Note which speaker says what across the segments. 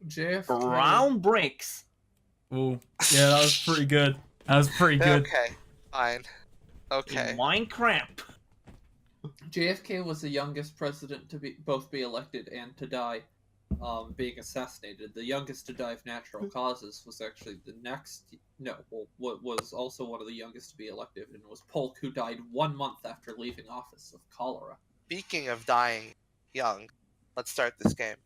Speaker 1: JFK.
Speaker 2: Brown bricks.
Speaker 3: Oh, yeah, that was pretty good. That was pretty good.
Speaker 4: Okay, fine. Okay.
Speaker 2: In Minecraft.
Speaker 1: JFK was the youngest president to both be elected and to die, being assassinated. The youngest to die of natural causes was actually the next. No, well, what was also one of the youngest to be elected, and was Polk, who died 1 month after leaving office of cholera.
Speaker 4: Speaking of dying young, let's start this game.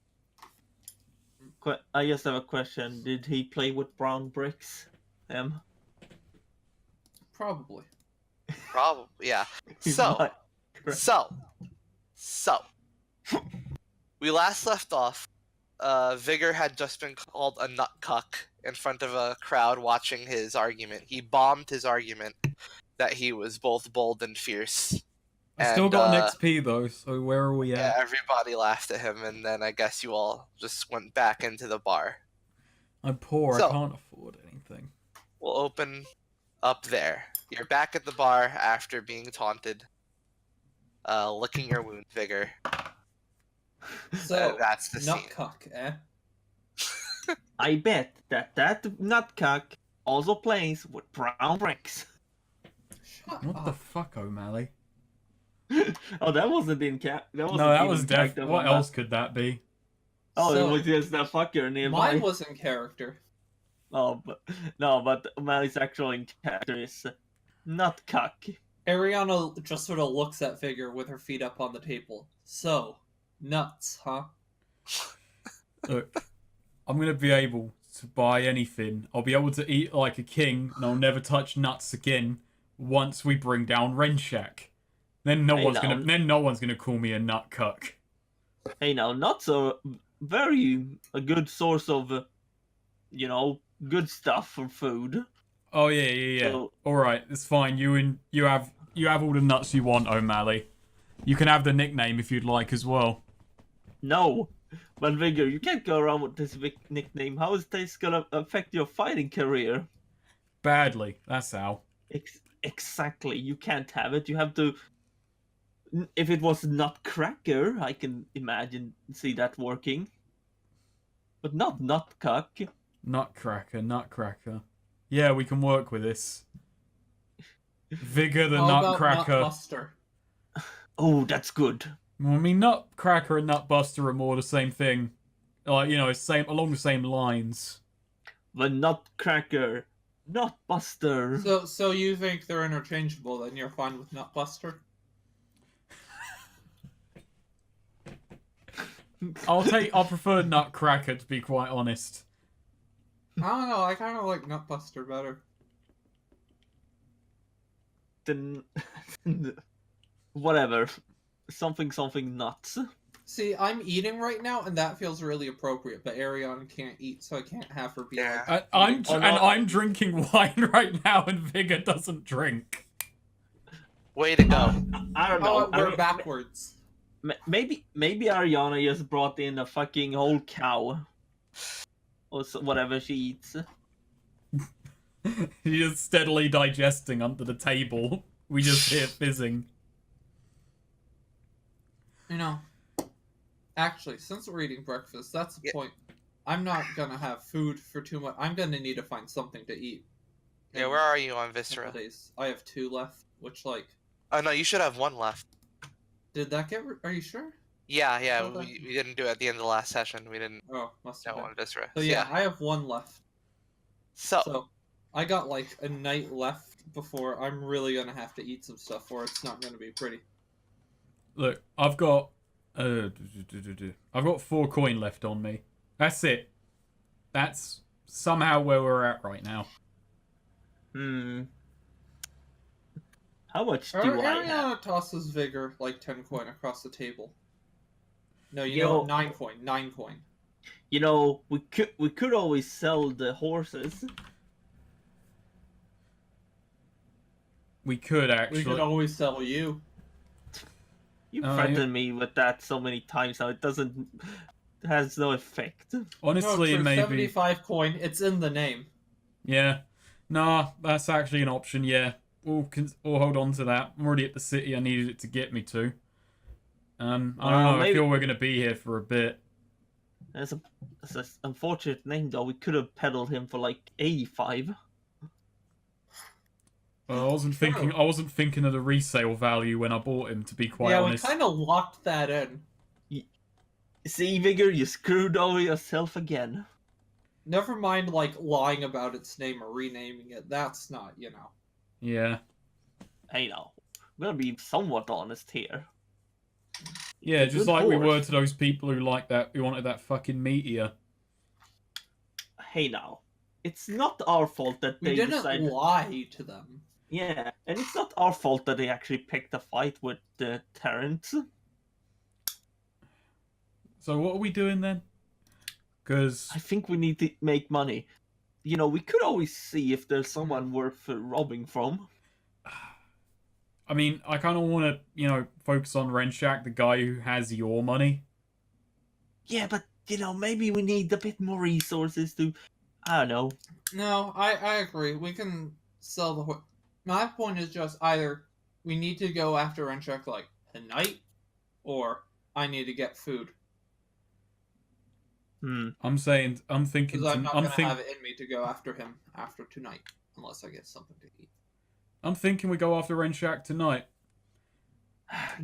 Speaker 2: I just have a question. Did he play with brown bricks?
Speaker 1: Probably.
Speaker 4: Probably, yeah.
Speaker 2: He's
Speaker 4: So,
Speaker 2: not-
Speaker 4: so, we last left off. Vigor had just been called a nutcuck in front of a crowd watching his argument. He bombed his argument that he was both bold and fierce.
Speaker 3: I still got an XP though, so where are we
Speaker 4: Yeah,
Speaker 3: at?
Speaker 4: everybody laughed at him, and then I guess you all just went back into the bar.
Speaker 3: I'm poor,
Speaker 4: So-
Speaker 3: I can't afford anything.
Speaker 4: We'll open up there. You're back at the bar after being taunted. Licking your wound, Vigor.
Speaker 1: So,
Speaker 4: That's the scene.
Speaker 1: nutcuck, eh?
Speaker 2: I bet that nutcock also plays with brown bricks.
Speaker 1: Shut
Speaker 3: What the
Speaker 1: up.
Speaker 3: fuck, O'Malley?
Speaker 2: Oh, that wasn't in cap. That wasn't
Speaker 3: No, that
Speaker 2: even
Speaker 3: was
Speaker 2: tagged
Speaker 3: def.
Speaker 2: on
Speaker 3: What
Speaker 2: that.
Speaker 3: else could that be?
Speaker 2: Oh,
Speaker 1: So,
Speaker 2: it was just a fucker nearby.
Speaker 1: Mine was in character.
Speaker 2: Oh, but no, but O'Malley's actual in character is nutcock.
Speaker 1: Ariana just sort of looks at Vigor with her feet up on the table. So, nuts, huh?
Speaker 3: Look, I'm gonna be able to buy anything. I'll be able to eat like a king, and I'll never touch nuts again. Once we bring down Renshack, then no
Speaker 2: Hey,
Speaker 3: one's
Speaker 2: now.
Speaker 3: gonna call me a nut cuck.
Speaker 2: Hey, now nuts are a good source of, good stuff for food.
Speaker 3: Oh yeah.
Speaker 2: So-
Speaker 3: All right, it's fine. You have all the nuts you want, O'Malley. You can have the nickname if you'd like as well.
Speaker 2: No, but Vigor, you can't go around with this nickname. How is this gonna affect your fighting career?
Speaker 3: Badly, that's how.
Speaker 2: Exactly. You can't have it. You have to. If it was Nutcracker, I can see that working. But not Nutcock.
Speaker 3: Nutcracker. Yeah, we can work with this. Vigor the
Speaker 1: How about
Speaker 3: Nutcracker.
Speaker 1: Nutbuster?
Speaker 2: Oh, that's good.
Speaker 3: Well, I mean, Nutcracker and Nutbuster are more the same thing. Like, along the same lines.
Speaker 2: The Nutcracker, Nutbuster.
Speaker 1: So you think they're interchangeable, then you're fine with Nutbuster?
Speaker 3: I'll prefer Nutcracker, to be quite honest.
Speaker 1: I don't know, I kind of like Nutbuster better.
Speaker 2: Then, whatever. Something nuts.
Speaker 1: See, I'm eating right now, and that feels really appropriate, but Ariana can't eat, so I can't have her be
Speaker 4: Yeah.
Speaker 1: like...
Speaker 3: I'm drinking wine right now, and Vigor doesn't drink.
Speaker 4: Way to go.
Speaker 2: I don't know.
Speaker 1: Oh, we're backwards.
Speaker 2: Maybe Ariana just brought in a fucking whole cow. Or whatever she eats.
Speaker 3: He is steadily digesting under the table. We just hear fizzing.
Speaker 1: You know, actually, since we're eating breakfast, that's the point. I'm not gonna have food for too much. I'm gonna need to find something to eat.
Speaker 4: Yeah, where are you on
Speaker 1: in a
Speaker 4: Viscera?
Speaker 1: couple days. I have 2 left, which, like...
Speaker 4: Oh, no, you should have 1 left.
Speaker 1: Did that get... Are you sure?
Speaker 4: Yeah,
Speaker 1: Okay.
Speaker 4: we didn't do it at the end of the last session. We didn't
Speaker 1: Oh, must have
Speaker 4: know
Speaker 1: been.
Speaker 4: on Viscera.
Speaker 1: So yeah, I have 1 left. So, I got like a night left before I'm really gonna have to eat some stuff, or it's not gonna be pretty.
Speaker 3: Look, I've got 4 coin left on me. That's it. That's somehow where we're at right now.
Speaker 2: How much do I have?
Speaker 1: Ariana tosses Vigor like 10 coin across the table. No, you
Speaker 2: Yo.
Speaker 1: know, 9 coin. 9 coin.
Speaker 2: You know, we could always sell the horses.
Speaker 3: We could
Speaker 1: We
Speaker 3: actually.
Speaker 1: could always sell you.
Speaker 2: You
Speaker 3: Oh,
Speaker 2: threatened me with that so many times now. It has no effect.
Speaker 3: Honestly,
Speaker 1: no, for
Speaker 3: maybe.
Speaker 1: 75 coin, it's in the name.
Speaker 3: Yeah. Nah, that's actually an option, yeah. We'll hold on to that. I'm already at the city I needed it to get me to. I don't know, I
Speaker 2: maybe-
Speaker 3: feel we're going to be here for a bit.
Speaker 2: That's an unfortunate name, though. We could have peddled him for like 85.
Speaker 3: Well, I wasn't thinking. I wasn't thinking of the resale value when I bought him. To be quite
Speaker 1: yeah,
Speaker 3: honest.
Speaker 1: we kind of locked that in.
Speaker 2: See, Vigor, you screwed over yourself again.
Speaker 1: Never mind, like, lying about its name or renaming it. That's not, you know.
Speaker 3: Yeah.
Speaker 2: Hey, now, we're gonna be somewhat honest here.
Speaker 3: Yeah,
Speaker 2: It's a
Speaker 3: just
Speaker 2: good
Speaker 3: like we
Speaker 2: horse.
Speaker 3: were to those people who who wanted that fucking meteor.
Speaker 2: Hey, now, it's not our fault that
Speaker 1: We
Speaker 2: they
Speaker 1: didn't
Speaker 2: decided.
Speaker 1: lie to them.
Speaker 2: Yeah, and it's not our fault that they actually picked a fight with the Terrans.
Speaker 3: So what are we doing then? Because
Speaker 2: I think we need to make money. You know, we could always see if there's someone worth robbing from.
Speaker 3: I mean, I kind of want to, focus on Renshak, the guy who has your money.
Speaker 2: Yeah, but, maybe we need a bit more resources to, I don't know.
Speaker 1: No, I agree. We can sell the horse. My point is just either we need to go after Renchek, like, tonight, or I need to get food.
Speaker 3: I'm thinking.
Speaker 1: Because I'm not going to have it in me to go after him after tonight, unless I get something to eat.
Speaker 3: I'm thinking we go after Renshak tonight.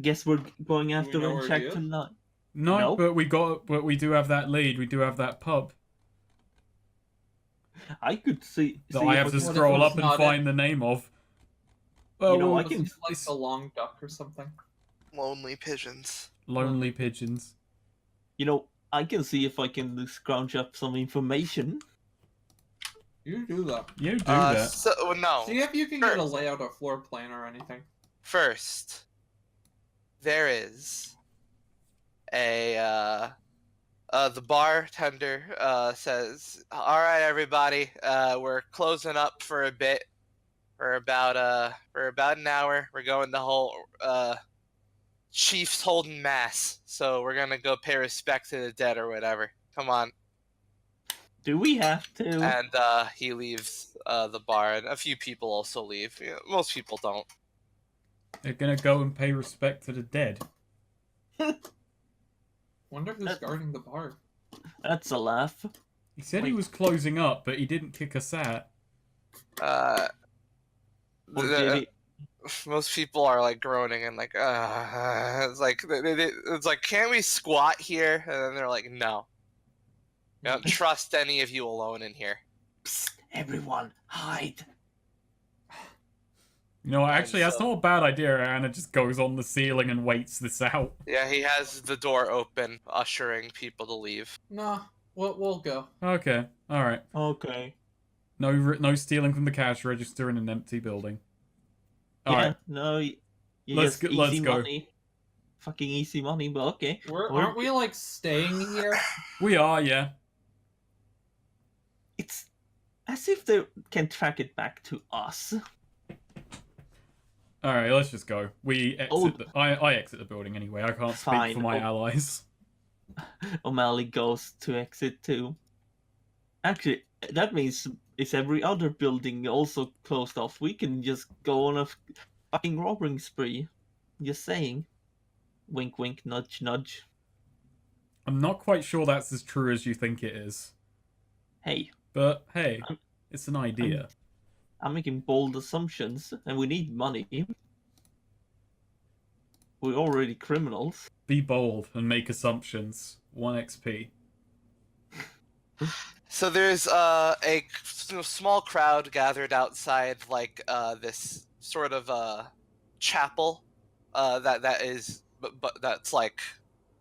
Speaker 2: Guess we're going after
Speaker 1: know where he
Speaker 2: Renchak
Speaker 1: is?
Speaker 2: tonight.
Speaker 3: No,
Speaker 2: No.
Speaker 3: but we do have that lead. We do have that pub
Speaker 2: I could see
Speaker 3: that
Speaker 2: if
Speaker 3: I have to
Speaker 2: can-
Speaker 1: What if
Speaker 3: scroll
Speaker 1: it's
Speaker 3: up and
Speaker 1: not
Speaker 3: find the name of. Well,
Speaker 2: I
Speaker 1: Was
Speaker 2: can-
Speaker 1: he like a long duck or something?
Speaker 4: Lonely pigeons.
Speaker 3: Lonely Pigeons.
Speaker 2: I can see if I can scrounge up some information.
Speaker 1: You do that.
Speaker 3: You do that.
Speaker 4: No.
Speaker 1: See if you can get a
Speaker 4: First.
Speaker 1: layout or floor plan or anything.
Speaker 4: First, there is the bartender says, "All right, everybody, we're closing up for a bit. For about an hour. We're going the whole chief's holding mass, so we're gonna go pay respect to the dead or whatever. Come on."
Speaker 2: Do we have to?
Speaker 4: And he leaves the bar, and a few people also leave. Most people don't.
Speaker 3: They're gonna go and pay respect to the dead.
Speaker 1: Wonder who's guarding the bar.
Speaker 2: That's a laugh.
Speaker 3: He said he
Speaker 2: Wait.
Speaker 3: was closing up, but he didn't kick us out.
Speaker 2: Or did he?
Speaker 4: Most people are like groaning and like, it's like it's like, can't we squat here? And then they're like, no, I don't trust any of you alone in here.
Speaker 2: Psst, everyone, hide.
Speaker 3: Actually, that's
Speaker 4: so-
Speaker 3: not a bad idea. Anna just goes on the ceiling and waits this out.
Speaker 4: Yeah, he has the door open, ushering people to leave.
Speaker 1: Nah, we'll go.
Speaker 3: Okay, all right.
Speaker 2: Okay.
Speaker 3: No stealing from the cash register in an empty building. All right.
Speaker 2: No, you
Speaker 3: Let's
Speaker 2: just
Speaker 3: let's
Speaker 2: easy
Speaker 3: go.
Speaker 2: money. Fucking easy money, but okay.
Speaker 1: Aren't we like staying here?
Speaker 3: We are, yeah.
Speaker 2: It's as if they can track it back to us.
Speaker 3: All right, let's just go. We exit.
Speaker 2: Oh.
Speaker 3: I exit the building anyway. I can't speak
Speaker 2: Fine.
Speaker 3: for my
Speaker 2: Oh.
Speaker 3: allies.
Speaker 2: O'Malley goes to exit too. Actually, that means is every other building also closed off? We can just go on a fucking robbing spree. Just saying. Wink, wink, nudge, nudge.
Speaker 3: I'm not quite sure that's as true as you think it is,
Speaker 2: Hey,
Speaker 3: but hey,
Speaker 2: I'm-
Speaker 3: it's an idea.
Speaker 2: I'm making bold assumptions, and we need money. We're already criminals.
Speaker 3: Be bold and make assumptions. 1 XP.
Speaker 4: So there's a small crowd gathered outside, like this sort of chapel that is, but that's like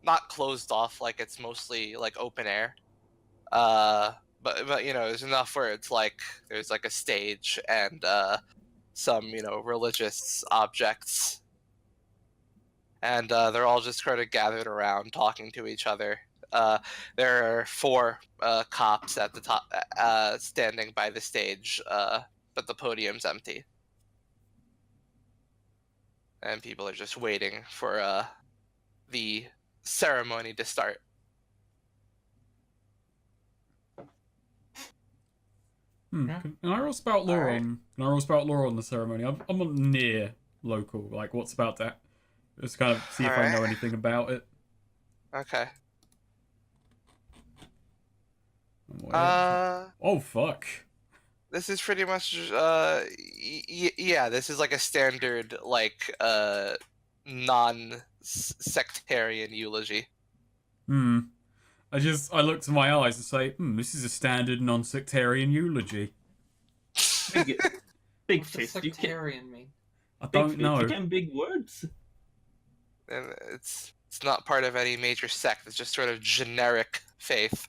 Speaker 4: not closed off, like it's mostly like open air. But there's enough where it's like there's like a stage and some religious objects, and they're all just kind of gathered around talking to each other. There are 4 cops at the top, standing by the stage, but the podium's empty, and people are just waiting for the ceremony to start.
Speaker 1: Yeah.
Speaker 3: Can I roll spout lore on? Can I roll spout lore on the ceremony? I'm near local. Like, what's about that? Just kind of see if I know
Speaker 4: Alright.
Speaker 3: anything about it.
Speaker 4: Okay.
Speaker 3: Oh fuck.
Speaker 4: This is pretty much yeah, this is like a standard like non-sectarian eulogy.
Speaker 3: I look to my eyes and say, this is a standard non-sectarian eulogy.
Speaker 2: Big, big
Speaker 1: What's a
Speaker 2: fist. You can,
Speaker 1: sectarian mean?
Speaker 3: I
Speaker 2: big
Speaker 3: don't
Speaker 2: fist.
Speaker 3: know.
Speaker 2: You can big words.
Speaker 4: And it's not part of any major sect. It's just sort of generic faith.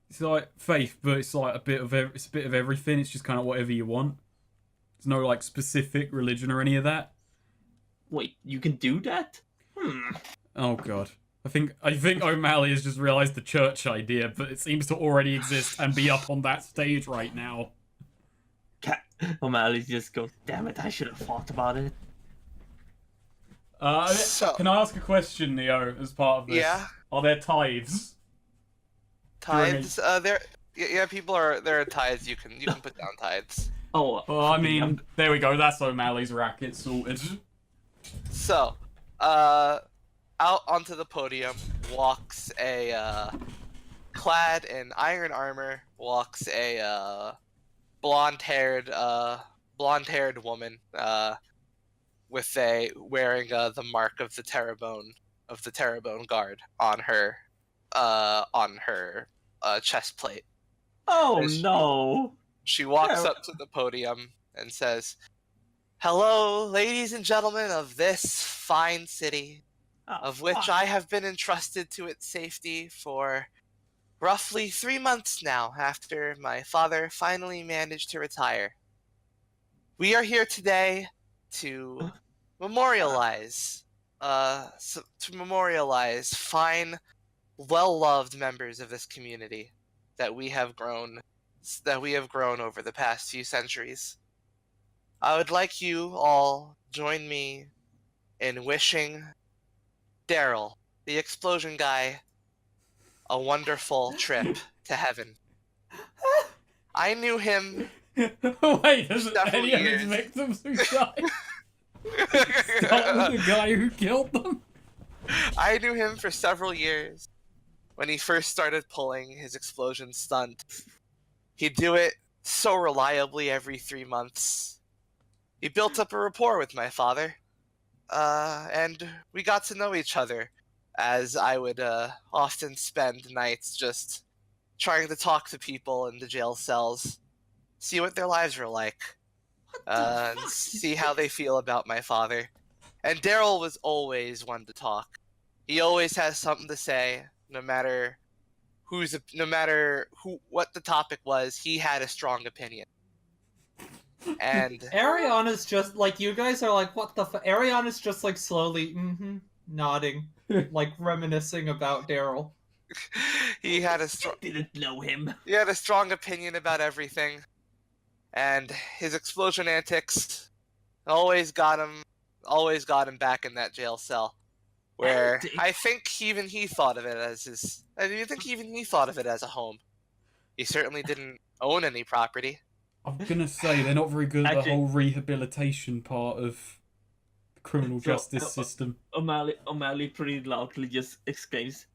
Speaker 3: It's like faith, but it's like a bit of everything. It's just kind of whatever you want. There's no like specific religion or any of that.
Speaker 2: Wait, you can do that?
Speaker 3: Oh god. I think O'Malley has just realised the church idea, but it seems to already exist and be up on that stage right now.
Speaker 2: O'Malley just goes, damn it, I should have thought about it.
Speaker 4: So-
Speaker 3: Can I ask a question, Neo, as part of this?
Speaker 4: Yeah.
Speaker 3: Are there tithes?
Speaker 4: Tithes. There are tithes. You can put down tithes.
Speaker 2: Oh,
Speaker 3: Well, I mean, there we go. That's O'Malley's racket sorted.
Speaker 4: So, out onto the podium walks a clad in iron armor. Walks a blonde-haired woman wearing the mark of the Terrebonne Guard on her chest plate.
Speaker 2: oh
Speaker 4: Is-
Speaker 2: no.
Speaker 4: She walks
Speaker 2: Yeah.
Speaker 4: up to the podium and says, "Hello, ladies and gentlemen of this fine city,
Speaker 2: Oh,
Speaker 4: of which
Speaker 2: fuck.
Speaker 4: I have been entrusted to its safety for roughly 3 months now after my father finally managed to retire. We are here today to memorialize fine, well-loved members of this community that we have grown over the past few centuries. I would like you all join me in wishing Daryl, the explosion guy, a wonderful trip to heaven. I knew him
Speaker 3: Wait, does
Speaker 4: Several
Speaker 3: any of his
Speaker 4: years.
Speaker 3: victims who died start with the guy who killed them?
Speaker 4: I knew him for several years when he first started pulling his explosion stunt. He'd do it so reliably every 3 months. He built up a rapport with my father, and we got to know each other as I would often spend nights just trying to talk to people in the jail cells, see what their lives were like, and see how they feel about my father. And Daryl was always one to talk. He always has something to say, no matter what the topic was. He had a strong opinion. And
Speaker 1: Ariana's just like, you guys are like, what the Ariana's just like slowly nodding, like reminiscing about Daryl.
Speaker 4: he had a strong
Speaker 2: Didn't know him.
Speaker 4: he had a strong opinion about everything, and his explosion antics always got him back in that jail cell, where
Speaker 2: Antics?
Speaker 4: I think even he thought of it as his. I mean, I think even he thought of it as a home. He certainly didn't own any property.
Speaker 3: I'm gonna say they're not very good at the
Speaker 2: Actually-
Speaker 3: whole rehabilitation part of the criminal
Speaker 2: So,
Speaker 3: justice system.
Speaker 2: O'Malley pretty loudly just exclaims,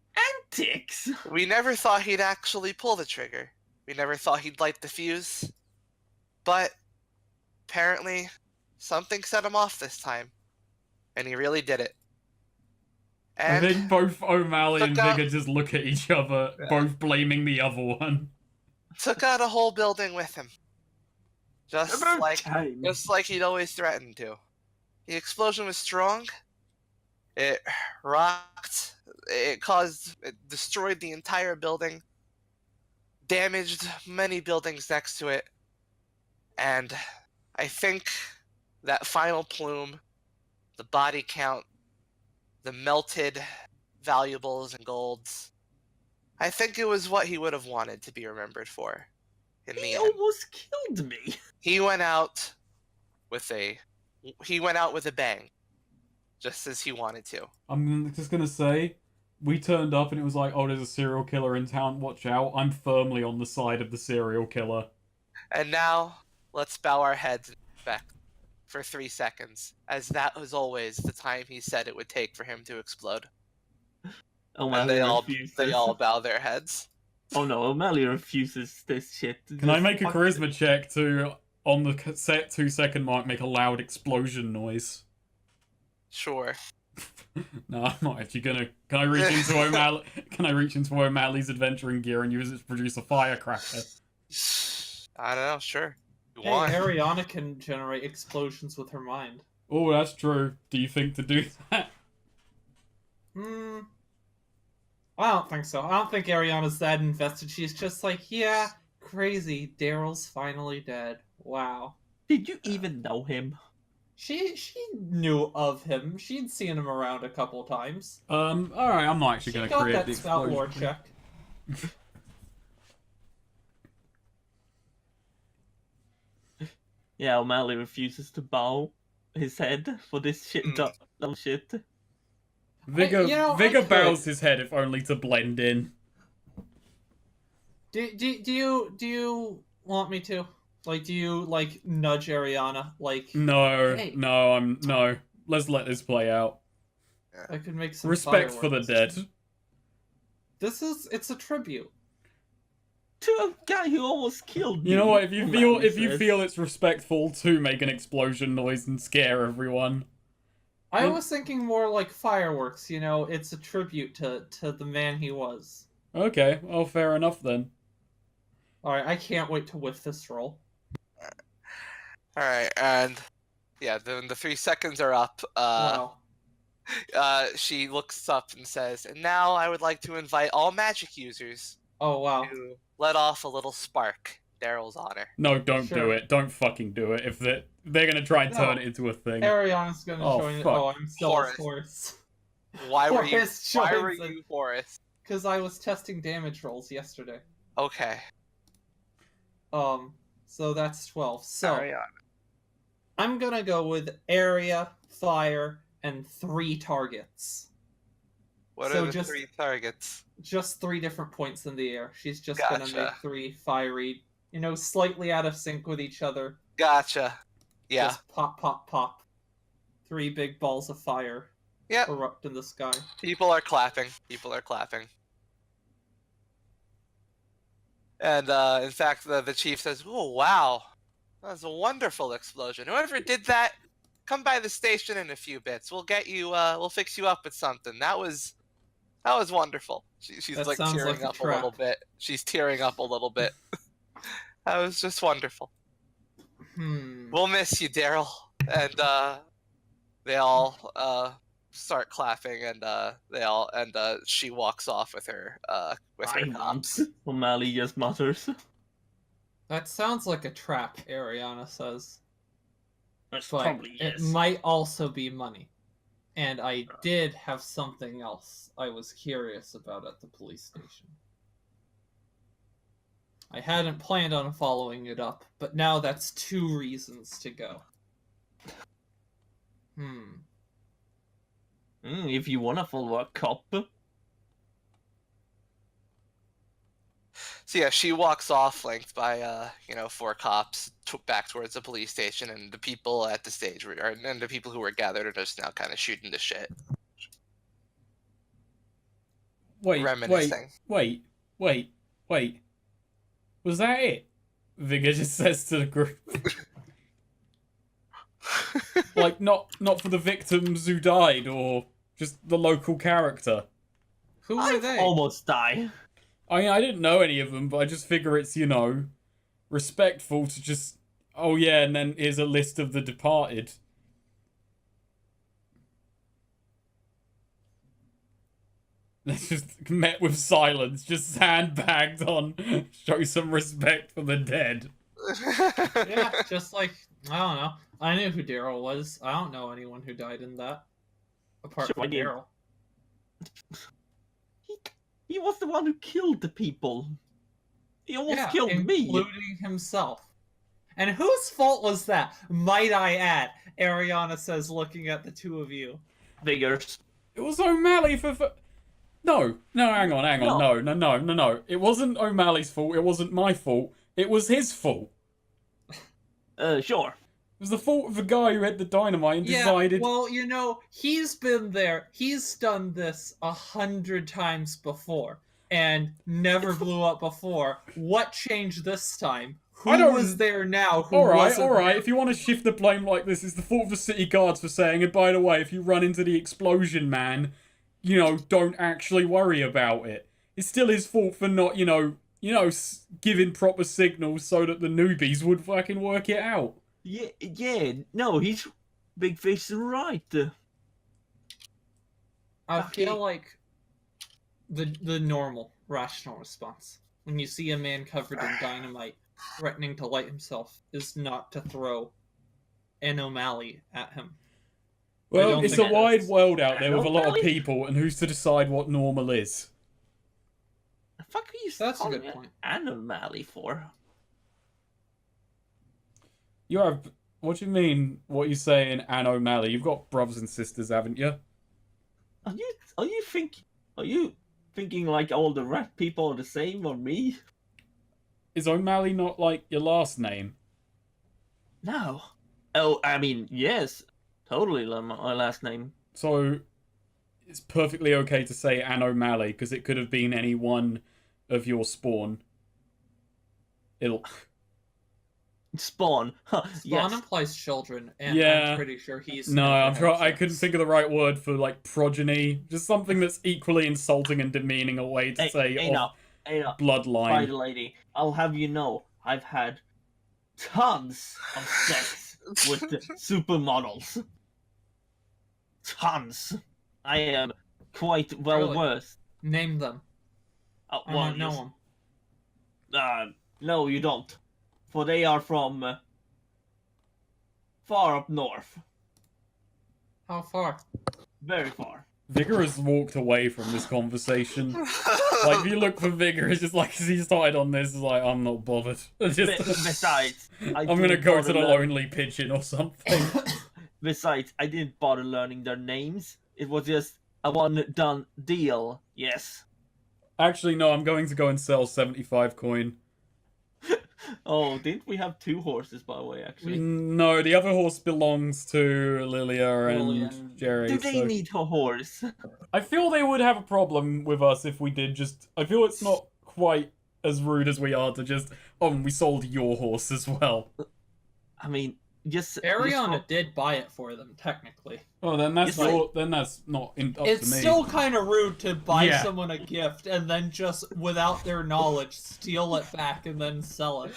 Speaker 2: antics!
Speaker 4: We never thought he'd actually pull the trigger. We never thought he'd light the fuse. But apparently, something set him off this time, and he really did it. And
Speaker 3: I think both O'Malley and
Speaker 4: took out-
Speaker 3: Vigor just look at each other, both blaming the other one.
Speaker 4: took out a whole building with him. Just
Speaker 2: About
Speaker 4: like
Speaker 2: time.
Speaker 4: he'd always threatened to. The explosion was strong. It rocked. It destroyed the entire building. Damaged many buildings next to it. And I think that final plume, the body count, the melted valuables and golds, I think it was what he would have wanted to be remembered for. In the
Speaker 2: He
Speaker 4: end.
Speaker 2: almost killed me.
Speaker 4: He went out with a bang, just as he wanted to.
Speaker 3: I'm just gonna say, we turned up and it was like, oh, there's a serial killer in town, watch out. I'm firmly on the side of the serial killer.
Speaker 4: And now, let's bow our heads in respect for 3 seconds, as that was always the time he said it would take for him to explode. And
Speaker 2: O'Malley
Speaker 4: they all
Speaker 2: refuses.
Speaker 4: bow their heads.
Speaker 2: Oh no, O'Malley refuses this shit.
Speaker 3: Can I make a charisma check to, on the set 2-second mark, make a loud explosion noise?
Speaker 4: Sure.
Speaker 3: No, I'm not actually gonna. Can I reach into O'Malley? Can I reach into O'Malley's adventuring gear and use it to produce a firecracker?
Speaker 4: I don't know. Sure. You
Speaker 1: Hey,
Speaker 4: want?
Speaker 1: Ariana can generate explosions with her mind.
Speaker 3: Oh, that's true. Do you think to do that?
Speaker 1: I don't think so. I don't think Ariana's that invested. She's just like, yeah, crazy. Daryl's finally dead. Wow.
Speaker 2: Did you even know him?
Speaker 1: She knew of him. She'd seen him around a couple times.
Speaker 3: Alright, I'm not actually
Speaker 1: She
Speaker 3: gonna
Speaker 1: got
Speaker 3: create
Speaker 1: that
Speaker 3: the
Speaker 1: spout war
Speaker 3: explosion.
Speaker 1: check.
Speaker 2: Yeah, O'Malley refuses to bow his head for this shit. Dumb shit.
Speaker 3: Vigor,
Speaker 1: I
Speaker 3: Vigor
Speaker 1: could.
Speaker 3: bows his head if only to blend in.
Speaker 1: Do you want me to? Like, do you like nudge Ariana? Like,
Speaker 3: No,
Speaker 1: Hey.
Speaker 3: no. Let's let this play out.
Speaker 1: I could make some
Speaker 3: Respect for the
Speaker 1: fireworks.
Speaker 3: dead.
Speaker 1: It's a tribute.
Speaker 2: To a guy who almost killed me.
Speaker 3: You know what? If you
Speaker 2: O'Malley
Speaker 3: feel
Speaker 2: says.
Speaker 3: it's respectful to make an explosion noise and scare everyone.
Speaker 1: I
Speaker 3: Yeah.
Speaker 1: was thinking more like fireworks. You know, it's a tribute to the man he was.
Speaker 3: Okay, well, fair enough then.
Speaker 1: All right, I can't wait to whiff this roll.
Speaker 4: All right, and yeah, then the 3 seconds are up.
Speaker 1: Wow.
Speaker 4: She looks up and says, "And now I would like to invite all magic users
Speaker 1: Oh wow.
Speaker 4: to let off a little spark, Daryl's honor."
Speaker 3: No, don't do
Speaker 1: Sure.
Speaker 3: it. Don't fucking do it. If they're gonna try and turn
Speaker 1: No.
Speaker 3: it into a thing.
Speaker 1: Ariana's gonna
Speaker 3: Oh,
Speaker 1: join it.
Speaker 3: fuck.
Speaker 1: Oh, I'm still a
Speaker 4: Forrest.
Speaker 1: horse.
Speaker 4: Why were you?
Speaker 1: Forrest
Speaker 4: Why were
Speaker 1: joins it.
Speaker 4: you, Forrest?
Speaker 1: Because I was testing damage rolls yesterday.
Speaker 4: Okay.
Speaker 1: So that's 12. So
Speaker 4: Ariana.
Speaker 1: I'm gonna go with area, fire, and 3 targets.
Speaker 4: What
Speaker 1: So
Speaker 4: are the
Speaker 1: just-
Speaker 4: 3 targets?
Speaker 1: Just 3 different points in the air. She's just gonna
Speaker 4: Gotcha.
Speaker 1: make 3 fiery, slightly out of sync with each other.
Speaker 4: Gotcha. Yeah.
Speaker 1: Just pop, pop, pop. 3 big balls of fire
Speaker 4: Yep.
Speaker 1: erupt in the sky.
Speaker 4: People are clapping. People are clapping. And in fact, the chief says, "Oh wow, that was a wonderful explosion. Whoever did that, come by the station in a few bits. We'll get you. We'll fix you up with something. That was wonderful." She's
Speaker 1: That
Speaker 4: like
Speaker 1: sounds
Speaker 4: tearing
Speaker 1: like a
Speaker 4: up a little
Speaker 1: trap.
Speaker 4: bit. She's tearing up a little bit. That was just wonderful. We'll miss you, Daryl. And they all start clapping, and she walks off with her cops.
Speaker 2: O'Malley just mutters.
Speaker 1: That sounds like a trap, Ariana says.
Speaker 2: That's
Speaker 1: But
Speaker 2: probably
Speaker 1: it
Speaker 2: yes.
Speaker 1: might also be money. And I did have something else I was curious about at the police station. I hadn't planned on following it up, but now that's 2 reasons to go.
Speaker 2: If you wanna follow a cop.
Speaker 4: So yeah, she walks off, flanked by 4 cops, back towards the police station, and the people at the stage and the people who were gathered are just now kind of shooting the shit, reminiscing.
Speaker 3: Wait. Was that it? Vigor just says to the group. Like, not for the victims who died, or just the local character.
Speaker 1: Who were they?
Speaker 2: Almost die.
Speaker 3: I mean, I didn't know any of them, but I just figure it's, respectful to just... Oh yeah, and then here's a list of the departed. That's just met with silence, just sandbagged on, show some respect for the dead.
Speaker 1: Yeah, just like, I don't know. I knew who Daryl was. I don't know anyone who died in that. Apart
Speaker 2: Sure,
Speaker 1: from
Speaker 2: I did.
Speaker 1: Daryl.
Speaker 2: He was the one who killed the people. He almost
Speaker 1: Yeah,
Speaker 2: killed me.
Speaker 1: including himself. And whose fault was that? Might I add? Ariana says, looking at the 2 of you.
Speaker 2: Figures.
Speaker 3: It was O'Malley for... No, hang on, no. It wasn't O'Malley's fault, it wasn't my fault, it was his fault.
Speaker 2: Sure.
Speaker 3: It was the fault of the guy who had the dynamite and
Speaker 1: Yeah,
Speaker 3: decided...
Speaker 1: well, he's been there. He's done this 100 times before. and never blew up before. What changed this time? Who
Speaker 3: I don't-
Speaker 1: was there now who
Speaker 3: All right,
Speaker 1: wasn't
Speaker 3: all right.
Speaker 1: there?
Speaker 3: If you want to shift the blame like this, it's the fault of the city guards for saying, and by the way, if you run into the explosion man, don't actually worry about it. It's still his fault for not, giving proper signals so that the newbies would fucking work it out.
Speaker 2: Yeah, no, he's Big Fish is right.
Speaker 1: I
Speaker 4: Okay.
Speaker 1: feel like the normal, rational response when you see a man covered in dynamite threatening to light himself is not to throw an O'Malley at him. I
Speaker 3: Well,
Speaker 1: don't
Speaker 3: it's a
Speaker 1: think it
Speaker 3: wide
Speaker 1: is.
Speaker 3: world out there with a lot of
Speaker 2: Really?
Speaker 3: people, and who's to decide what normal is?
Speaker 2: The fuck are you
Speaker 1: That's a
Speaker 2: calling
Speaker 1: good point.
Speaker 2: Anomaly for?
Speaker 3: You have. What do you mean? What you saying, Anne O'Malley? You've got brothers and sisters, haven't you?
Speaker 2: Are you thinking like all the rat people are the same or me?
Speaker 3: Is O'Malley not like your last name?
Speaker 2: No. Oh, I mean, yes, totally my last name.
Speaker 3: So it's perfectly okay to say Anne O'Malley because it could have been any one of your spawn.
Speaker 2: Spawn. Huh,
Speaker 1: Spawn
Speaker 2: yes.
Speaker 1: implies children, and
Speaker 3: Yeah.
Speaker 1: I'm pretty sure he's
Speaker 3: No,
Speaker 1: never
Speaker 3: I'm
Speaker 1: had
Speaker 3: trying. I couldn't
Speaker 1: sex.
Speaker 3: think of the right word for like progeny. Just something that's equally insulting and demeaning a way to
Speaker 2: Hey,
Speaker 3: say
Speaker 2: hey,
Speaker 3: of
Speaker 2: no, by
Speaker 3: bloodline.
Speaker 2: the lady, I'll have you know, I've had tons of sex with the supermodels. Tons. I am quite well
Speaker 1: Really?
Speaker 2: versed.
Speaker 1: Name them. I
Speaker 2: Well,
Speaker 1: want to know them.
Speaker 2: no, you don't, for they are from far up north,
Speaker 1: How far?
Speaker 2: very far.
Speaker 3: Vigor has walked away from this conversation. Like, if you look for Vigor, it's just like he started on this. It's like I'm not bothered.
Speaker 2: Besides,
Speaker 3: I'm gonna
Speaker 2: didn't
Speaker 3: go
Speaker 2: bother
Speaker 3: to the
Speaker 2: learning-
Speaker 3: Lonely Pigeon or something.
Speaker 2: Besides, I didn't bother learning their names. It was just a one-done deal. Yes.
Speaker 3: Actually, no. I'm going to go and sell 75 coin.
Speaker 2: Oh, didn't we have 2 horses, by the way, actually?
Speaker 3: No, the other horse belongs to Lilia and
Speaker 1: Lilia and-
Speaker 3: Jerry.
Speaker 2: Do they
Speaker 3: so
Speaker 2: need a horse?
Speaker 3: I feel they would have a problem with us if we did just. I feel it's not quite as rude as we are to just. Oh, and we sold your horse as well.
Speaker 2: I mean, just...
Speaker 1: Ariana did buy it for them, technically.
Speaker 3: Oh, then that's
Speaker 2: Yes,
Speaker 3: your. Then that's not up
Speaker 1: It's
Speaker 3: to me.
Speaker 1: still kind of rude to buy
Speaker 3: Yeah.
Speaker 1: someone a gift and then just, without their knowledge, steal it back and then sell it.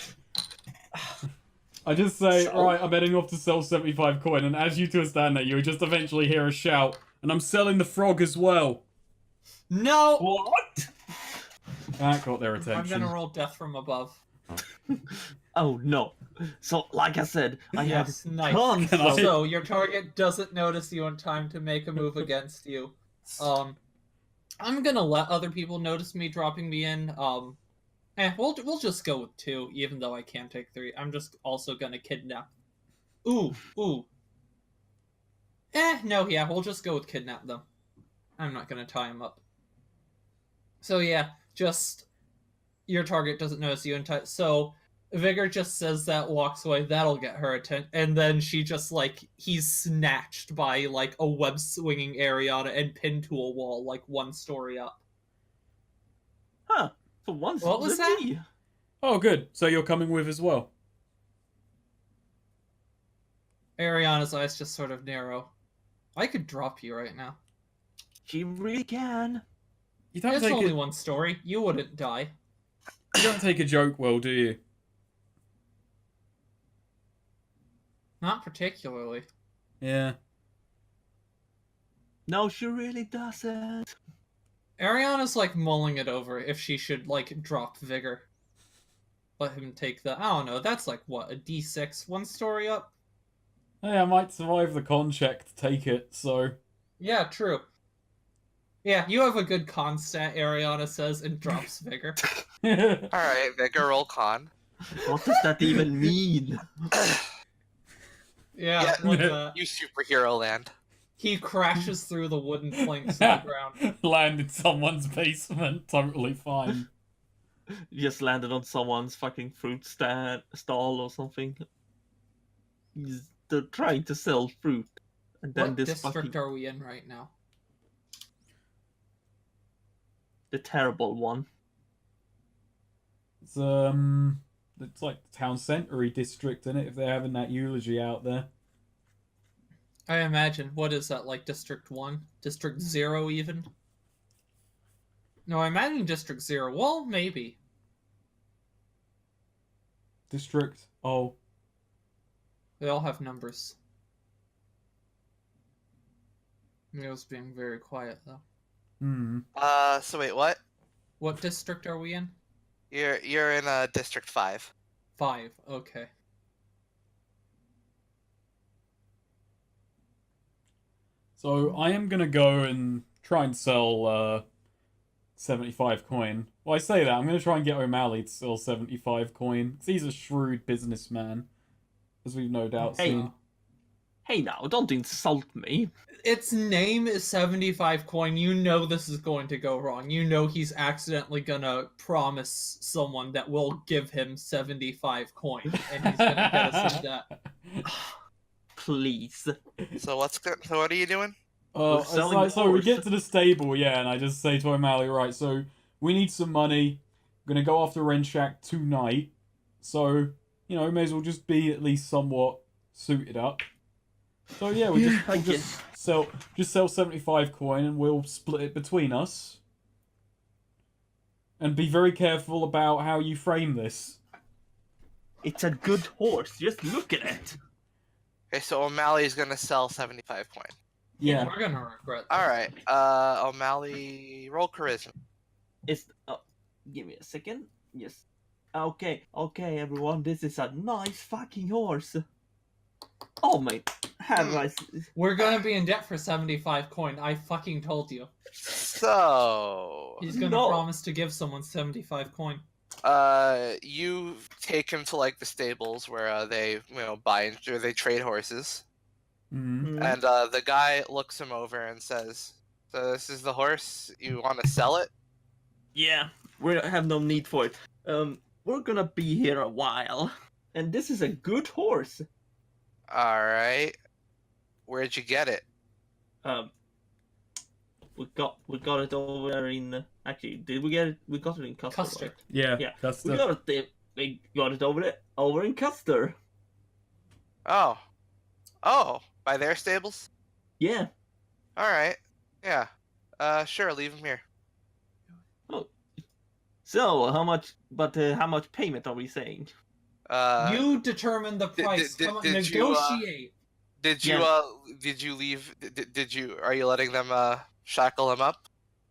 Speaker 3: I just say,
Speaker 2: So-
Speaker 3: right, I'm heading off to sell 75 coin, and as you two stand there, you just eventually hear a shout, and I'm selling the frog as well.
Speaker 1: No!
Speaker 2: What?
Speaker 3: That got their
Speaker 1: I'm
Speaker 3: attention.
Speaker 1: gonna roll death from above.
Speaker 2: Oh, no. So, like I said, I
Speaker 1: Yes,
Speaker 2: have
Speaker 1: nice.
Speaker 2: tons
Speaker 3: Can I-
Speaker 2: of...
Speaker 1: So, your target doesn't notice you in time to make a move against you. I'm gonna let other people notice me dropping me in. We'll just go with 2, even though I can take 3. I'm just also gonna kidnap. Ooh. No, yeah, we'll just go with kidnap them. I'm not gonna tie him up. So yeah, just your target doesn't notice you in time. So Vigor just says that, walks away. That'll get her attention, and then she just he's snatched by a web swinging Ariana and pinned to a wall 1 story up.
Speaker 2: Huh. For once,
Speaker 1: What was
Speaker 2: it
Speaker 1: that?
Speaker 2: me.
Speaker 3: Oh, good. So you're coming with as well.
Speaker 1: Ariana's eyes just sort of narrow. I could drop you right now.
Speaker 2: She really can.
Speaker 3: You don't
Speaker 1: It's
Speaker 3: take
Speaker 1: only
Speaker 3: it.
Speaker 1: 1 story. You wouldn't die.
Speaker 3: You don't take a joke well, do you?
Speaker 1: Not particularly.
Speaker 3: Yeah.
Speaker 2: No, she really doesn't.
Speaker 1: Ariana's mulling it over if she should drop Vigor. Let him take the, I don't know, that's what, a D6 1 story up?
Speaker 3: Hey, I might survive the con check to take it, so.
Speaker 1: Yeah, true. Yeah, you have a good con stat, Ariana says, and drops Vigor.
Speaker 4: Alright, Vigor, roll con.
Speaker 2: What does that even mean?
Speaker 1: Yeah,
Speaker 4: Yeah.
Speaker 1: like that.
Speaker 4: You superhero land.
Speaker 1: He crashes through the wooden planks on the ground.
Speaker 3: Land in someone's basement, totally fine.
Speaker 2: Just landed on someone's fucking fruit stall or something. They're trying to sell fruit, and then
Speaker 1: What
Speaker 2: this
Speaker 1: district
Speaker 2: fucking...
Speaker 1: are we in right now?
Speaker 2: The terrible one.
Speaker 3: It's like the town centre district, in it, if they're having that eulogy out there.
Speaker 1: I imagine. What is that, like District 1? District 0 even? No, I imagine District 0. Well, maybe.
Speaker 3: District. Oh.
Speaker 1: They all have numbers. It was being very quiet, though.
Speaker 4: So wait, what?
Speaker 1: What district are we in?
Speaker 4: You're in District 5.
Speaker 1: 5. Okay.
Speaker 3: So I am gonna go and try and sell 75 coin. Well, I say that I'm gonna try and get O'Malley to sell 75 coin because he's a shrewd businessman, as we've no doubt
Speaker 2: Hey.
Speaker 3: seen.
Speaker 2: Hey now, don't insult me.
Speaker 1: Its name is 75 coin. You know this is going to go wrong. You know he's accidentally gonna promise someone that will give him 75 coin, and he's gonna get us in debt.
Speaker 2: Please.
Speaker 4: So what are you doing?
Speaker 2: We're
Speaker 3: It's
Speaker 2: selling
Speaker 3: like,
Speaker 2: the
Speaker 3: so we
Speaker 2: horse.
Speaker 3: get to the stable, yeah, and I just say to O'Malley, right, so we need some money. We're gonna go after Renshack tonight. So, may as well just be at least somewhat suited up. So yeah, we'll just sell 75 coin and we'll split it between us. And be very careful about how you frame this.
Speaker 2: It's a good horse. Just look at it.
Speaker 4: Okay, so O'Malley's gonna sell 75 coin.
Speaker 3: Yeah.
Speaker 1: We're gonna regret this.
Speaker 4: Alright, O'Malley, roll charisma.
Speaker 2: It's give me a second. Yes. Okay, everyone. This is a nice fucking horse. Oh my, have I?
Speaker 1: We're gonna be in debt for 75 coin. I fucking told you.
Speaker 4: So,
Speaker 1: He's gonna promise to give someone 75 coin.
Speaker 4: you take him to like the stables where they, buy or they trade horses,
Speaker 3: Mm-hmm.
Speaker 4: and the guy looks him over and says, "So this is the horse. You want to sell it?"
Speaker 2: Yeah, we have no need for it. We're gonna be here a while, and this is a good horse.
Speaker 4: All right. Where'd you get it?
Speaker 2: We got it over there in. Actually, did we get it? We got it in Custer.
Speaker 1: Custer.
Speaker 2: Right?
Speaker 3: Yeah.
Speaker 2: Yeah.
Speaker 3: That's
Speaker 2: We
Speaker 3: the...
Speaker 2: got it. We got it over in Custer.
Speaker 4: Oh, by their stables.
Speaker 2: Yeah.
Speaker 4: All right. Yeah. Sure. Leave him here.
Speaker 2: So how much? But how much payment are we saying?
Speaker 1: You determine the price. Come on,
Speaker 4: did you,
Speaker 1: negotiate.
Speaker 4: Did you did you leave? Did you? Are you letting them shackle him up,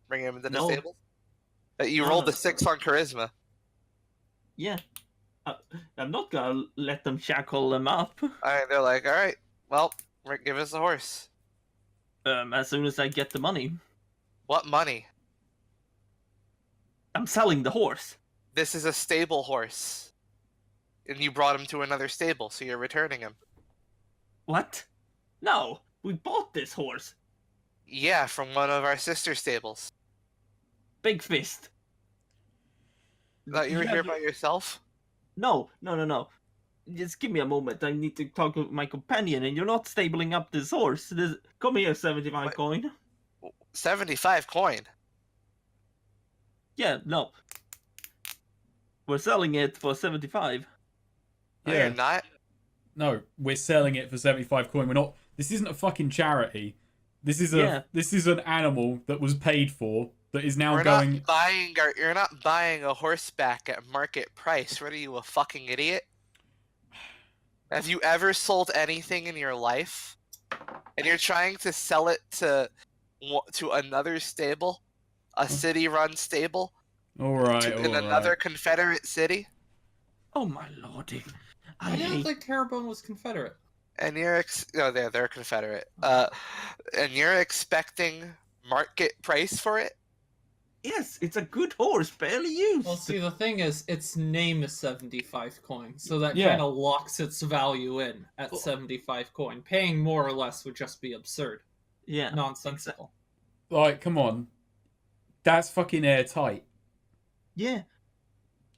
Speaker 4: bring him into the
Speaker 2: No.
Speaker 4: stables? You
Speaker 2: No,
Speaker 4: rolled
Speaker 2: no,
Speaker 4: a 6 on charisma.
Speaker 2: Yeah. I'm not gonna let them shackle them up.
Speaker 4: All right, they're like, all right, well, give us the horse.
Speaker 2: As soon as I get the money,
Speaker 4: What money?
Speaker 2: I'm selling the horse.
Speaker 4: This is a stable horse, and you brought him to another stable, so you're returning him.
Speaker 2: What? No, we bought this horse.
Speaker 4: Yeah, from one of our sister stables.
Speaker 2: Big Fist.
Speaker 4: Thought you were here by yourself?
Speaker 2: No. Just give me a moment. I need to talk with my companion, and you're not stabling up this horse. Come here, 75
Speaker 4: What?
Speaker 2: coin.
Speaker 4: 75 coin.
Speaker 2: Yeah, no. We're selling it for 75.
Speaker 4: No,
Speaker 3: Yeah.
Speaker 4: you're not.
Speaker 3: No, we're selling it for 75 coin. We're not... This isn't a fucking charity. This is This is an animal that was paid for that is now going...
Speaker 4: You're not buying a horseback at market price. What are you, a fucking idiot? Have you ever sold anything in your life? And you're trying to sell it to another stable? A city-run stable?
Speaker 3: Alright,
Speaker 4: In another Confederate city?
Speaker 2: Oh my lordy.
Speaker 1: I didn't think Terrebonne was Confederate.
Speaker 4: And you're they're Confederate. And you're expecting market price for it?
Speaker 2: Yes, it's a good horse, barely used.
Speaker 1: Well, see, the thing is, its name is 75 coin, so that
Speaker 3: Yeah.
Speaker 1: kind of locks its value in at 75 coin. Paying more or less would just be absurd.
Speaker 2: Yeah.
Speaker 1: Nonsensical.
Speaker 3: Like, come on. That's fucking airtight.
Speaker 2: Yeah.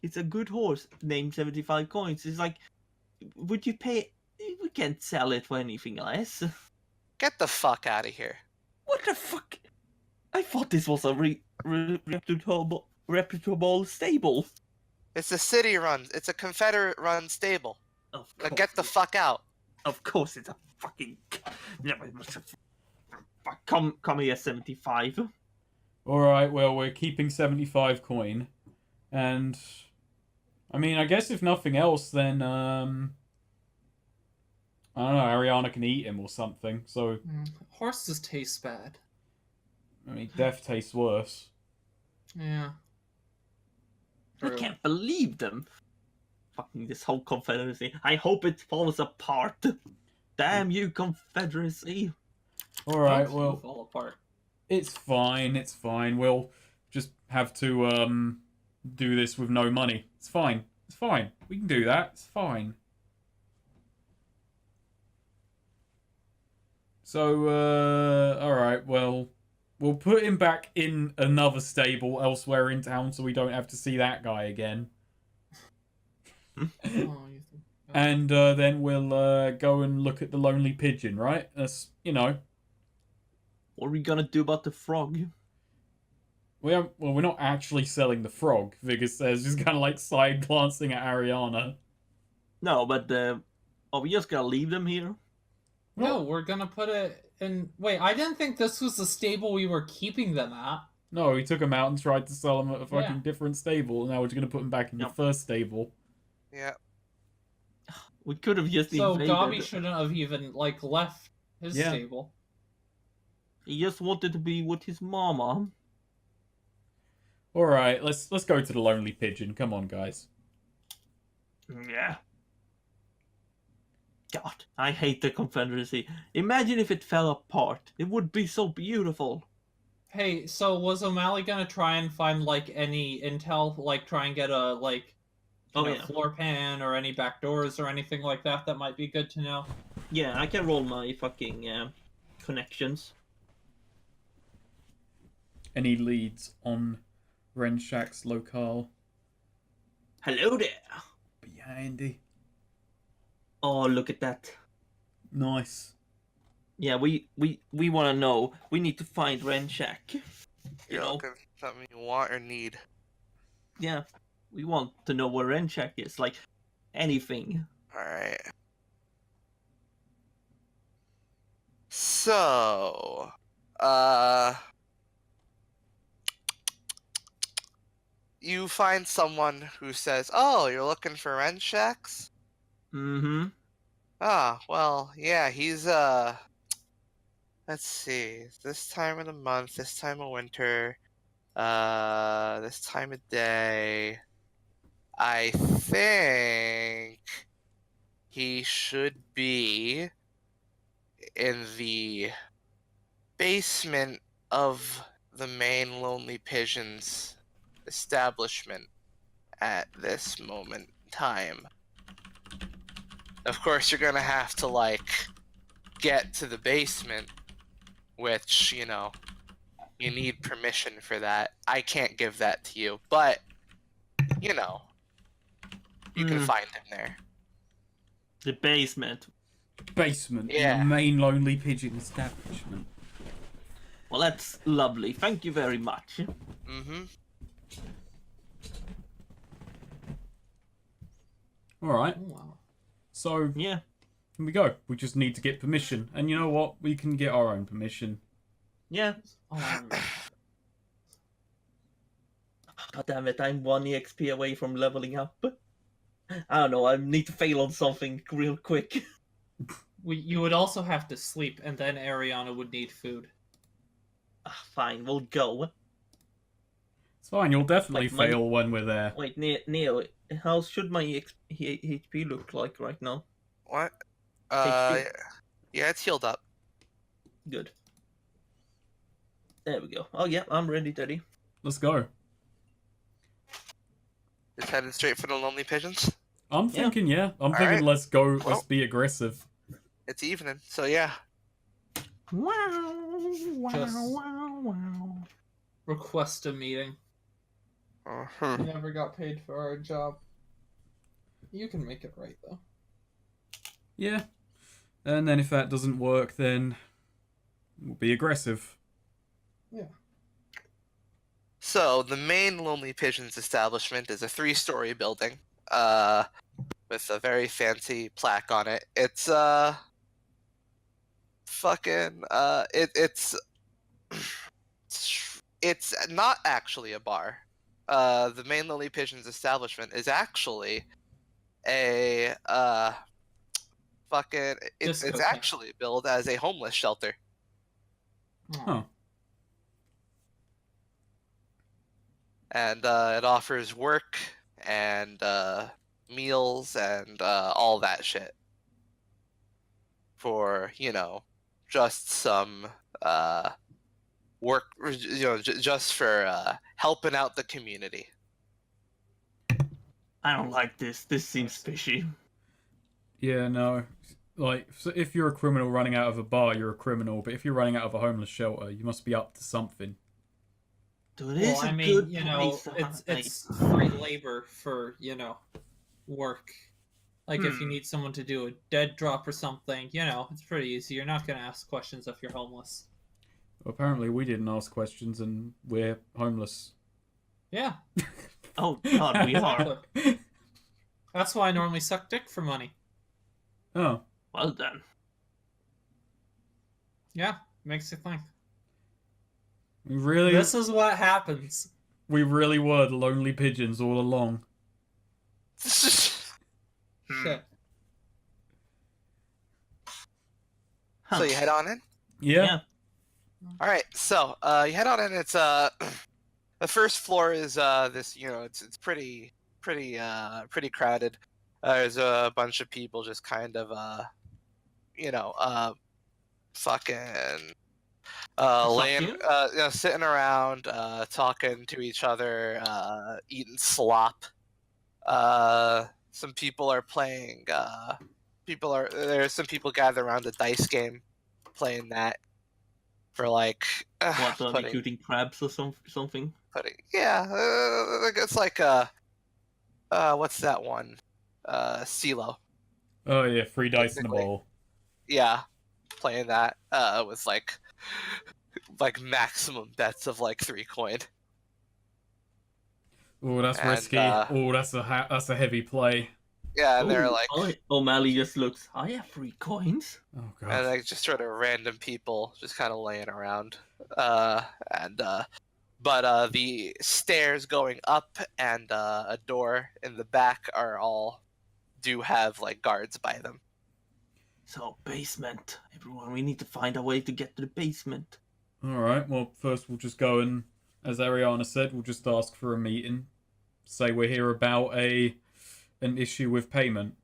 Speaker 2: It's a good horse named 75 coins. It's like, would you pay... We can't sell it for anything less.
Speaker 4: Get the fuck out of here.
Speaker 2: What the fuck? I thought this was a reputable stable.
Speaker 4: It's a city run. It's a Confederate run stable.
Speaker 2: Of
Speaker 4: Now
Speaker 2: course.
Speaker 4: get the fuck out.
Speaker 2: Of course, it's a fucking. Come here, 75.
Speaker 3: Alright, well, we're keeping 75 coin. And, I mean, I guess if nothing else, then, I don't know, Ariana can eat him or something. So,
Speaker 1: Horses taste bad.
Speaker 3: I mean, death tastes worse.
Speaker 1: Yeah.
Speaker 2: I
Speaker 1: True.
Speaker 2: can't believe them. Fucking this whole Confederacy. I hope it falls apart. Damn you, Confederacy.
Speaker 3: Alright,
Speaker 1: Don't you
Speaker 3: well,
Speaker 1: fall apart.
Speaker 3: it's fine, it's fine. We'll just have to, do this with no money. It's fine. It's fine. We can do that. It's fine. So, alright, well, we'll put him back in another stable elsewhere in town so we don't have to see that guy again.
Speaker 1: Oh, you think...
Speaker 3: And then we'll go and look at the Lonely Pigeon, right? That's, you know.
Speaker 2: What are we gonna do about the frog?
Speaker 3: Well, we're not actually selling the frog, Vigor says, just kind of like side glancing at Ariana.
Speaker 2: No, but are we just gonna leave them here?
Speaker 1: No, we're gonna put it in... Wait, I didn't think this was the stable we were keeping them at.
Speaker 3: No, we took him out and tried to sell him at a fucking
Speaker 1: Yeah.
Speaker 3: different stable, and now we're just going to put him back in the
Speaker 2: Yep.
Speaker 3: first stable.
Speaker 4: Yeah.
Speaker 2: We could have just
Speaker 1: So
Speaker 2: invaded.
Speaker 1: Gabi shouldn't have even, like, left his
Speaker 3: Yeah.
Speaker 1: stable.
Speaker 2: He just wanted to be with his mama.
Speaker 3: Alright, let's go to the Lonely Pigeon. Come on, guys.
Speaker 2: Yeah. God, I hate the Confederacy. Imagine if it fell apart. It would be so beautiful.
Speaker 1: Hey, so was O'Malley gonna try and find, like, any intel? Like, try and get a, like, you know,
Speaker 2: yeah.
Speaker 1: floor pan or any back doors or anything like that that might be good to know?
Speaker 2: Yeah, I can roll my fucking connections.
Speaker 3: Any leads on Renshak's locale?
Speaker 2: Hello there.
Speaker 3: Be handy.
Speaker 2: Oh, look at that.
Speaker 3: Nice.
Speaker 2: Yeah, we want to know. We need to find Renshak. You
Speaker 4: You're
Speaker 2: know?
Speaker 4: looking for something you want or need.
Speaker 2: Yeah, we want to know where Renshak is. Like, anything.
Speaker 4: Alright. So, you find someone who says, "Oh, you're looking for Renshaks?"
Speaker 2: Mm-hmm.
Speaker 4: Ah, well, yeah, he's let's see, this time of the month, this time of winter, this time of day, I think he should be in the basement of the main Lonely Pigeons establishment at this moment in time. Of course, you're gonna have to, like, get to the basement, which, you know, you need permission for that. I can't give that to you, but, you know, you can find him there.
Speaker 2: The basement.
Speaker 3: Basement in
Speaker 4: Yeah.
Speaker 3: the main Lonely Pigeon establishment.
Speaker 2: Well, that's lovely. Thank you very much.
Speaker 4: Mm-hmm.
Speaker 3: Alright,
Speaker 1: Oh, wow.
Speaker 3: so
Speaker 2: Yeah.
Speaker 3: here we go. We just need to get permission. And you know what? We can get our own permission.
Speaker 2: Yeah.
Speaker 1: Oh, I remember.
Speaker 2: God damn it, I'm 1 EXP away from leveling up. I don't know, I need to fail on something real quick.
Speaker 1: You would also have to sleep, and then Ariana would need food.
Speaker 2: Fine, we'll go.
Speaker 3: It's fine, you'll definitely
Speaker 2: Like money-
Speaker 3: fail when we're there.
Speaker 2: Wait, Neo, how should my HP look like right now?
Speaker 4: What?
Speaker 2: HP.
Speaker 4: Yeah, it's healed up.
Speaker 2: Good. There we go. Oh yeah, I'm ready, Teddy.
Speaker 3: Let's go.
Speaker 4: Just headed straight for the Lonely Pigeons.
Speaker 3: I'm
Speaker 2: Yeah.
Speaker 3: thinking, yeah. I'm
Speaker 4: All
Speaker 3: thinking
Speaker 4: right.
Speaker 3: let's go,
Speaker 4: Well-
Speaker 3: let's be aggressive.
Speaker 4: It's evening, so yeah.
Speaker 2: Wow,
Speaker 1: Just-
Speaker 2: wow.
Speaker 1: Request a meeting.
Speaker 4: Uh-huh.
Speaker 1: We never got paid for our job. You can make it right, though.
Speaker 3: Yeah. And then if that doesn't work, then we'll be aggressive.
Speaker 1: Yeah.
Speaker 4: So the main Lonely Pigeons establishment is a 3-story building, with a very fancy plaque on it. It's fucking it's not actually a bar. The main Lonely Pigeons establishment is actually a fucking it's
Speaker 1: Disco
Speaker 4: actually billed as a homeless shelter.
Speaker 3: Huh.
Speaker 4: And it offers work and meals and all that shit for just some work, just for helping out the community.
Speaker 2: I don't like this. This seems fishy.
Speaker 3: Yeah, no. Like, so if you're a criminal running out of a bar, you're a criminal. But if you're running out of a homeless shelter, you must be up to something.
Speaker 2: Dude, it is
Speaker 1: Well, I
Speaker 2: a
Speaker 1: mean,
Speaker 2: good
Speaker 1: you know,
Speaker 2: place to
Speaker 1: it's free labor for, work. Like, if you need someone to do a dead drop or something, it's pretty easy. You're not going to ask questions if you're homeless.
Speaker 3: Well, apparently, we didn't ask questions, and we're homeless.
Speaker 1: Yeah,
Speaker 2: Oh god, we are.
Speaker 1: exactly. That's why I normally suck dick for money.
Speaker 3: Oh,
Speaker 2: Well then.
Speaker 1: Yeah, makes you think.
Speaker 3: we really,
Speaker 1: This is what happens.
Speaker 3: we really were the lonely pigeons all along.
Speaker 1: Shit.
Speaker 2: Huh.
Speaker 4: So you head on in.
Speaker 3: Yeah.
Speaker 4: All right, so you head on in. It's the first floor is this, it's pretty crowded. There's a bunch of people just kind of fucking laying, sitting around, talking to each other, eating slop. Some people are playing. There's some people gathered around a dice game, playing that for like
Speaker 2: What, are they shooting crabs or something?
Speaker 4: yeah, it's like what's that one? CeeLo.
Speaker 3: Oh yeah, 3 dice in a
Speaker 4: Basically.
Speaker 3: bowl.
Speaker 4: Yeah, playing that with like maximum bets of like 3 coin.
Speaker 3: Oh, that's
Speaker 4: And,
Speaker 3: risky. Oh, that's a heavy play.
Speaker 4: Yeah, and they're
Speaker 2: Ooh,
Speaker 4: like,
Speaker 2: O'Malley just looks, I have 3 coins.
Speaker 3: Oh god.
Speaker 4: and like just sort of random people just kind of laying around. But the stairs going up and a door in the back do have like guards by them.
Speaker 2: So, basement. Everyone, we need to find a way to get to the basement.
Speaker 3: Alright, well, first we'll just go and, as Ariana said, we'll just ask for a meeting. Say we're here about an issue with payment.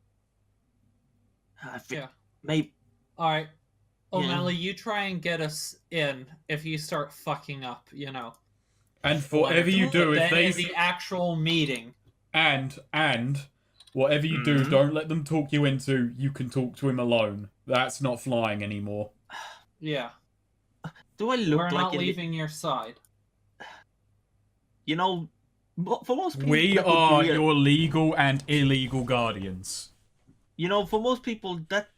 Speaker 2: I think
Speaker 1: Yeah.
Speaker 2: maybe.
Speaker 1: Alright. O'Malley, you try and get us in if you start fucking up,
Speaker 3: And whatever you do, if
Speaker 1: then
Speaker 3: they...
Speaker 1: in the actual meeting.
Speaker 3: And, whatever you do, don't let them talk you into, you can talk to him alone. That's not flying anymore.
Speaker 1: Yeah.
Speaker 2: Do I look
Speaker 1: We're
Speaker 2: like
Speaker 1: not
Speaker 2: an...
Speaker 1: leaving your side.
Speaker 2: For most people...
Speaker 3: We
Speaker 2: that would
Speaker 3: are
Speaker 2: be
Speaker 3: your legal and illegal guardians.
Speaker 2: For most people, that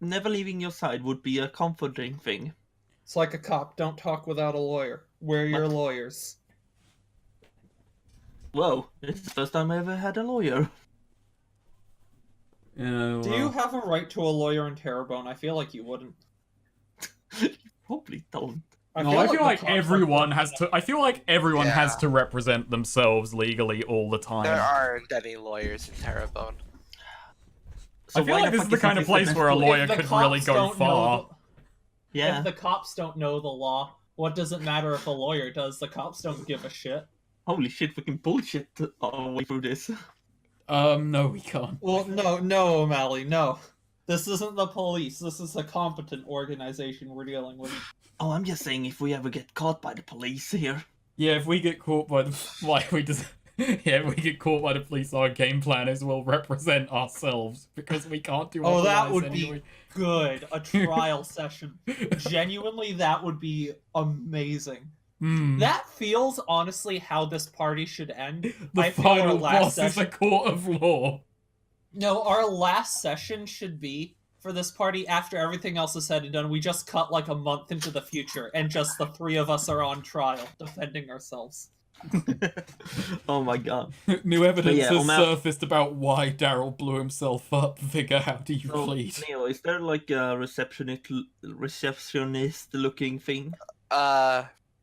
Speaker 2: never leaving your side would be a comforting thing.
Speaker 1: It's like a cop. Don't talk without a lawyer. We're your lawyers.
Speaker 2: Whoa, this is the first time I ever had a lawyer.
Speaker 3: Yeah,
Speaker 1: Do you have a right to a lawyer in Terrebonne? I feel like you wouldn't.
Speaker 2: Probably don't.
Speaker 3: I feel
Speaker 1: the
Speaker 3: like
Speaker 1: cops
Speaker 3: everyone
Speaker 1: are-
Speaker 3: has to. I feel like everyone has
Speaker 4: Yeah.
Speaker 3: to represent themselves legally all the time.
Speaker 4: There aren't any lawyers in Terrebonne.
Speaker 2: So
Speaker 3: I feel
Speaker 2: why
Speaker 3: like this is
Speaker 2: fuck
Speaker 3: the kind of
Speaker 2: this
Speaker 3: place
Speaker 2: best
Speaker 3: where a
Speaker 2: way?
Speaker 3: lawyer
Speaker 1: If the
Speaker 3: could really
Speaker 1: cops
Speaker 3: go
Speaker 1: don't know
Speaker 3: far.
Speaker 2: Yeah.
Speaker 1: If the cops don't know the law, what does it matter if a lawyer does? The cops don't give a shit.
Speaker 2: Holy shit, fucking bullshit all the way through this.
Speaker 3: No, we can't.
Speaker 1: Well, no, O'Malley, no. This isn't the police. This is a competent organization we're dealing with.
Speaker 2: Oh, I'm just saying if we ever get caught by the police here.
Speaker 3: Yeah, if we get caught by the if we get caught by the police, our game plan is we'll represent ourselves because we can't do.
Speaker 1: Oh, that
Speaker 3: otherwise
Speaker 1: would
Speaker 3: anyway.
Speaker 1: be good. A trial session. Genuinely, that would be amazing.
Speaker 3: Hmm.
Speaker 1: That feels honestly how this party should end.
Speaker 3: The
Speaker 1: I feel our
Speaker 3: final
Speaker 1: last
Speaker 3: boss is a
Speaker 1: session.
Speaker 3: court of law.
Speaker 1: No, our last session should be for this party after everything else is said and done. We just cut like a month into the future, and just the 3 of us are on trial defending ourselves.
Speaker 2: Oh my god.
Speaker 3: New evidence
Speaker 2: yeah,
Speaker 3: has
Speaker 2: O'Mal-
Speaker 3: surfaced about why Daryl blew himself up. Vigor, how do you
Speaker 2: So,
Speaker 3: plead?
Speaker 2: Neo, is there like a receptionist looking thing?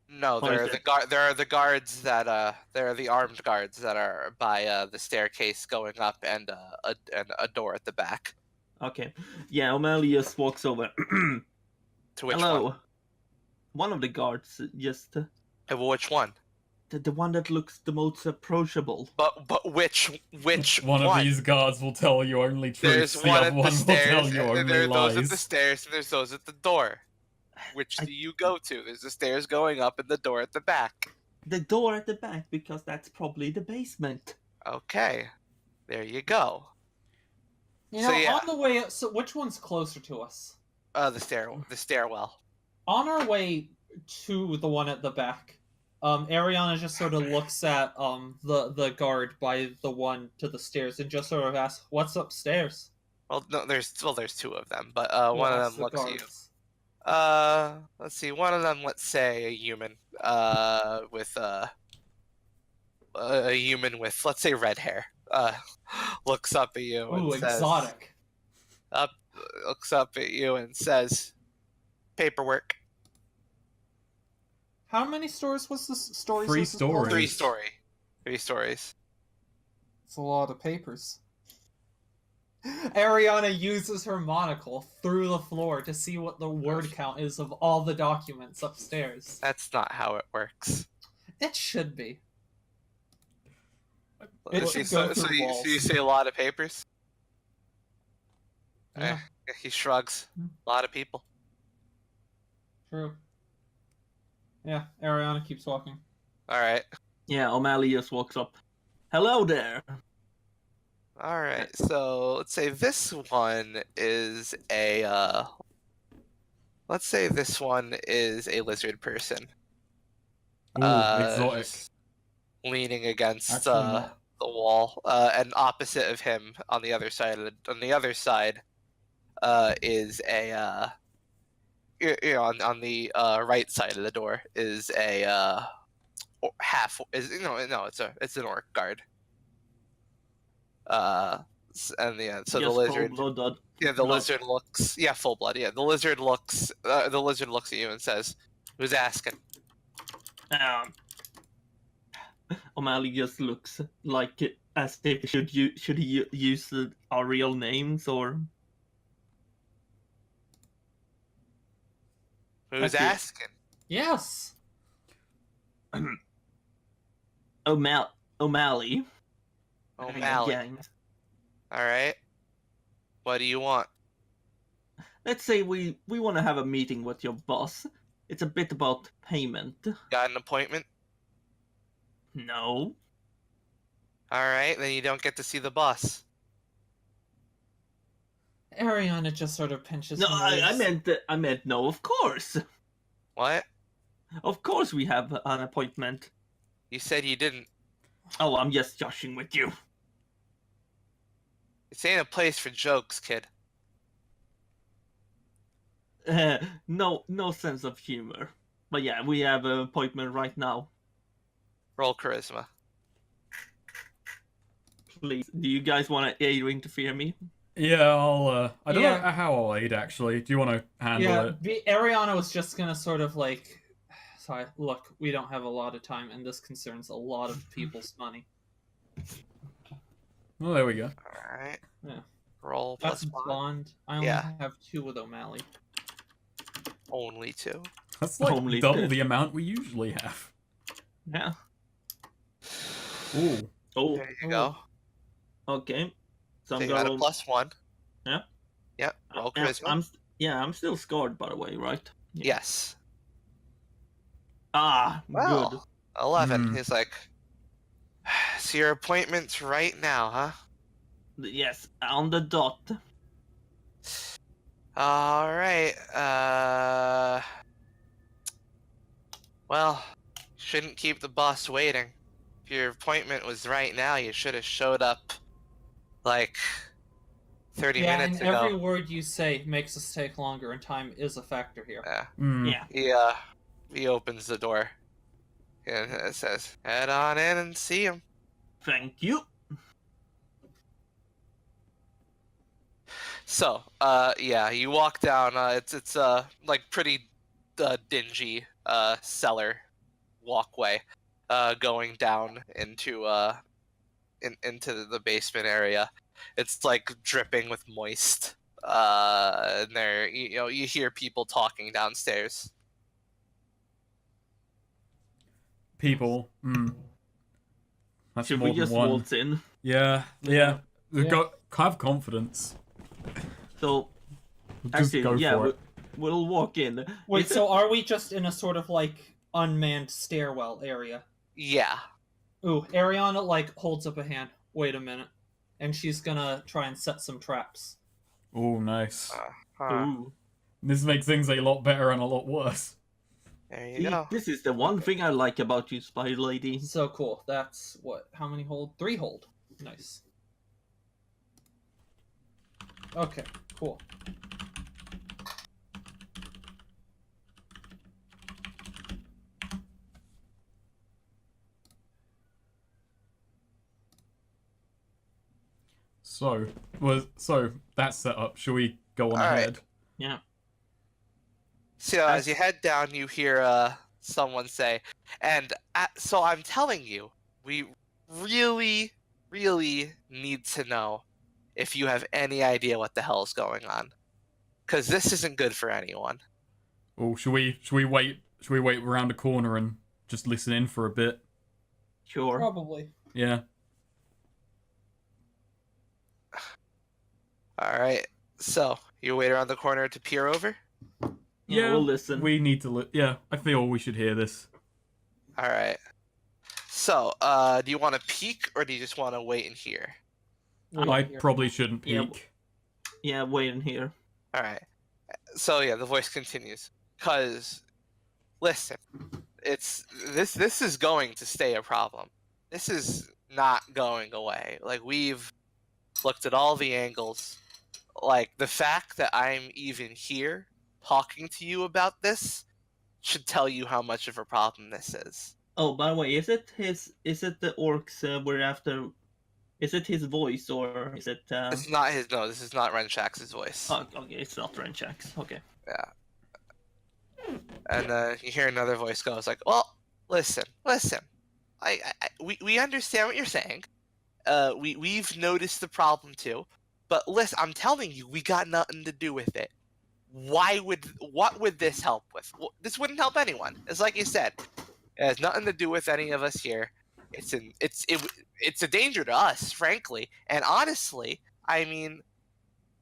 Speaker 4: No,
Speaker 2: Or is
Speaker 4: there are
Speaker 2: it-
Speaker 4: there are the guards that there are the armed guards that are by the staircase going up and a door at the back.
Speaker 2: Okay. Yeah, O'Malley just walks over.
Speaker 4: To which
Speaker 2: Hello.
Speaker 4: one?
Speaker 2: One of the guards, just
Speaker 4: Which one?
Speaker 2: the one that looks the most approachable.
Speaker 4: But which
Speaker 3: One of these guards will tell you only truths.
Speaker 4: There's
Speaker 3: The
Speaker 4: one
Speaker 3: other
Speaker 4: at
Speaker 3: one
Speaker 4: the
Speaker 3: will
Speaker 4: stairs.
Speaker 3: tell you
Speaker 4: And
Speaker 3: only
Speaker 4: there are those at the
Speaker 3: lies.
Speaker 4: stairs, and there's those at the door. Which
Speaker 2: I-
Speaker 4: do you go to? There's the stairs going up and the door at the back.
Speaker 2: The door at the back, because that's probably the basement.
Speaker 4: Okay, there you go.
Speaker 1: You
Speaker 4: So,
Speaker 1: know,
Speaker 4: yeah.
Speaker 1: on the way, so which one's closer to us?
Speaker 4: The stairwell.
Speaker 1: On our way to the one at the back, Ariana just sort of looks at the guard by the one to the stairs and just sort of asks, "What's upstairs?"
Speaker 4: Well, no, there's there's 2 of them, but
Speaker 1: Who
Speaker 4: one of
Speaker 1: asks
Speaker 4: them
Speaker 1: the
Speaker 4: looks at you.
Speaker 1: guards?
Speaker 4: Let's see. One of them, let's say, a human. With a human with, let's say, red hair. Looks up at you and
Speaker 1: Ooh,
Speaker 4: says,
Speaker 1: exotic.
Speaker 4: looks up at you and says, "Paperwork."
Speaker 1: How many stories was this? Stories?
Speaker 3: 3
Speaker 1: was this building?
Speaker 3: stories.
Speaker 4: 3 stories.
Speaker 1: It's a lot of papers. Ariana uses her monocle through the floor to see what the word count is of all the documents upstairs.
Speaker 4: That's not how it works.
Speaker 1: It should be.
Speaker 4: You
Speaker 1: It
Speaker 4: see-
Speaker 1: should go
Speaker 4: so
Speaker 1: through
Speaker 4: you,
Speaker 1: walls.
Speaker 4: so you say a lot of papers?
Speaker 1: Yeah.
Speaker 4: He shrugs. A lot of people.
Speaker 1: True. Yeah, Ariana keeps walking.
Speaker 4: All right.
Speaker 2: Yeah, O'Malley just walks up. Hello there.
Speaker 4: All right. So let's say this one is a. Let's say this one is a lizard person.
Speaker 3: Ooh, exotic.
Speaker 4: Just leaning against
Speaker 3: Actually not.
Speaker 4: the wall, and opposite of him on the other side is a on the right side of the door is a it's an orc guard. And so the
Speaker 2: Just
Speaker 4: lizard
Speaker 2: full-blooded.
Speaker 4: the
Speaker 2: blood.
Speaker 4: lizard looks full blood. The lizard looks at you and says, "Who's asking?"
Speaker 2: O'Malley just looks like as if should he use our real names or
Speaker 4: Who's
Speaker 2: Okay.
Speaker 4: asking?
Speaker 1: Yes!
Speaker 2: O'Malley.
Speaker 4: O'Malley.
Speaker 2: Yeah.
Speaker 4: All right. What do you want?
Speaker 2: Let's say we want to have a meeting with your boss. It's a bit about payment.
Speaker 4: Got an appointment?
Speaker 2: No.
Speaker 4: All right, then you don't get to see the boss.
Speaker 1: Ariana just sort of pinches
Speaker 2: No,
Speaker 1: her
Speaker 2: I
Speaker 1: legs.
Speaker 2: meant no. Of course,
Speaker 4: What?
Speaker 2: of course we have an appointment.
Speaker 4: You said you didn't.
Speaker 2: Oh, I'm just joshing with you.
Speaker 4: This ain't a place for jokes, kid.
Speaker 2: No sense of humor. But yeah, we have an appointment right now.
Speaker 4: Roll charisma.
Speaker 2: Please, do you guys want to interfere me?
Speaker 3: Yeah, I'll. I don't know
Speaker 1: Yeah.
Speaker 3: how I'll aid actually. Do you want to handle
Speaker 1: Yeah,
Speaker 3: it?
Speaker 1: Ariana was just gonna sort of like, sorry, look, we don't have a lot of time, and this concerns a lot of people's money.
Speaker 3: Well, there we go.
Speaker 4: All right.
Speaker 1: Yeah.
Speaker 4: Roll
Speaker 1: That's
Speaker 4: plus one.
Speaker 1: blonde. I only
Speaker 4: Yeah.
Speaker 1: have 2 with O'Malley.
Speaker 4: Only 2.
Speaker 3: That's like
Speaker 2: Only
Speaker 3: double
Speaker 2: two.
Speaker 3: the amount we usually have.
Speaker 2: Yeah.
Speaker 3: Ooh.
Speaker 2: Oh,
Speaker 4: There you go.
Speaker 2: okay. So
Speaker 4: So
Speaker 2: I'm
Speaker 4: you got
Speaker 2: gonna.
Speaker 4: a plus 1.
Speaker 2: Yeah.
Speaker 4: Yep. Roll charisma.
Speaker 2: I'm still scarred, by the way, right? Yeah.
Speaker 4: Yes.
Speaker 2: Ah, good.
Speaker 4: Well, 11.
Speaker 3: Hmm.
Speaker 4: He's like, so your appointment's right now, huh?
Speaker 2: Yes, on the dot.
Speaker 4: All right. Well, shouldn't keep the boss waiting. If your appointment was right now, you should have showed up like 30
Speaker 1: Yeah,
Speaker 4: minutes
Speaker 1: and
Speaker 4: ago.
Speaker 1: every word you say makes us take longer, and time is a factor here.
Speaker 4: Yeah.
Speaker 3: Hmm.
Speaker 2: Yeah.
Speaker 4: He opens the door. And it says, head on in and see him.
Speaker 2: Thank you.
Speaker 4: So, yeah, you walk down. It's like pretty dingy cellar walkway, going down into into the basement area. It's like dripping with moist. And there, you hear people talking downstairs.
Speaker 3: People. That's
Speaker 2: Should
Speaker 3: more
Speaker 2: we
Speaker 3: than
Speaker 2: just
Speaker 3: one.
Speaker 2: waltz in?
Speaker 3: Yeah.
Speaker 1: Yeah.
Speaker 3: Have confidence.
Speaker 2: So,
Speaker 3: Just
Speaker 2: actually,
Speaker 3: go
Speaker 2: yeah,
Speaker 3: for it.
Speaker 2: we'll walk in.
Speaker 1: Wait,
Speaker 2: Is
Speaker 1: so are we just in a sort of like unmanned stairwell area?
Speaker 4: Yeah.
Speaker 1: Ooh, Ariana like holds up a hand. Wait a minute. And she's gonna try and set some traps.
Speaker 3: Oh, nice.
Speaker 2: Ooh.
Speaker 3: This makes things a lot better and a lot worse.
Speaker 4: There you
Speaker 2: See,
Speaker 4: go.
Speaker 2: this is the one thing I like about you, Spider Lady.
Speaker 1: So cool. That's what? How many hold? 3 hold. Nice. Okay, cool.
Speaker 3: So that's set up. Shall we go on
Speaker 4: All right.
Speaker 3: ahead?
Speaker 2: Yeah.
Speaker 4: So as you head down, you hear someone say, and so I'm telling you, we really, really need to know if you have any idea what the hell is going on, because this isn't good for anyone.
Speaker 3: Oh, should we wait? Should we wait around the corner and just listen in for a bit?
Speaker 2: Sure.
Speaker 1: Probably.
Speaker 3: Yeah.
Speaker 4: All right. So you wait around the corner to peer over.
Speaker 2: Yeah, we'll listen.
Speaker 3: We need to. Yeah, I feel we should hear this.
Speaker 4: All right. So, do you want to peek or do you just want to wait and hear?
Speaker 3: I probably shouldn't
Speaker 2: Yeah.
Speaker 3: peek.
Speaker 2: Yeah, wait in here.
Speaker 4: All right. So yeah, the voice continues. Cause, listen, it's this is going to stay a problem. This is not going away. Like, we've looked at all the angles. Like, the fact that I'm even here talking to you about this should tell you how much of a problem this is.
Speaker 2: Oh, by the way, is it the orcs we're after? Is it his voice or is it?
Speaker 4: It's not his. No, this is not Renshax's voice.
Speaker 2: Oh, okay, it's not Renchax. Okay.
Speaker 4: Yeah. And you hear another voice go, it's like, well, listen. We understand what you're saying. We've noticed the problem too. But listen, I'm telling you, we got nothing to do with it. What would this help with? Well, this wouldn't help anyone. It's like you said, it has nothing to do with any of us here. It's a danger to us, frankly. And honestly, I mean,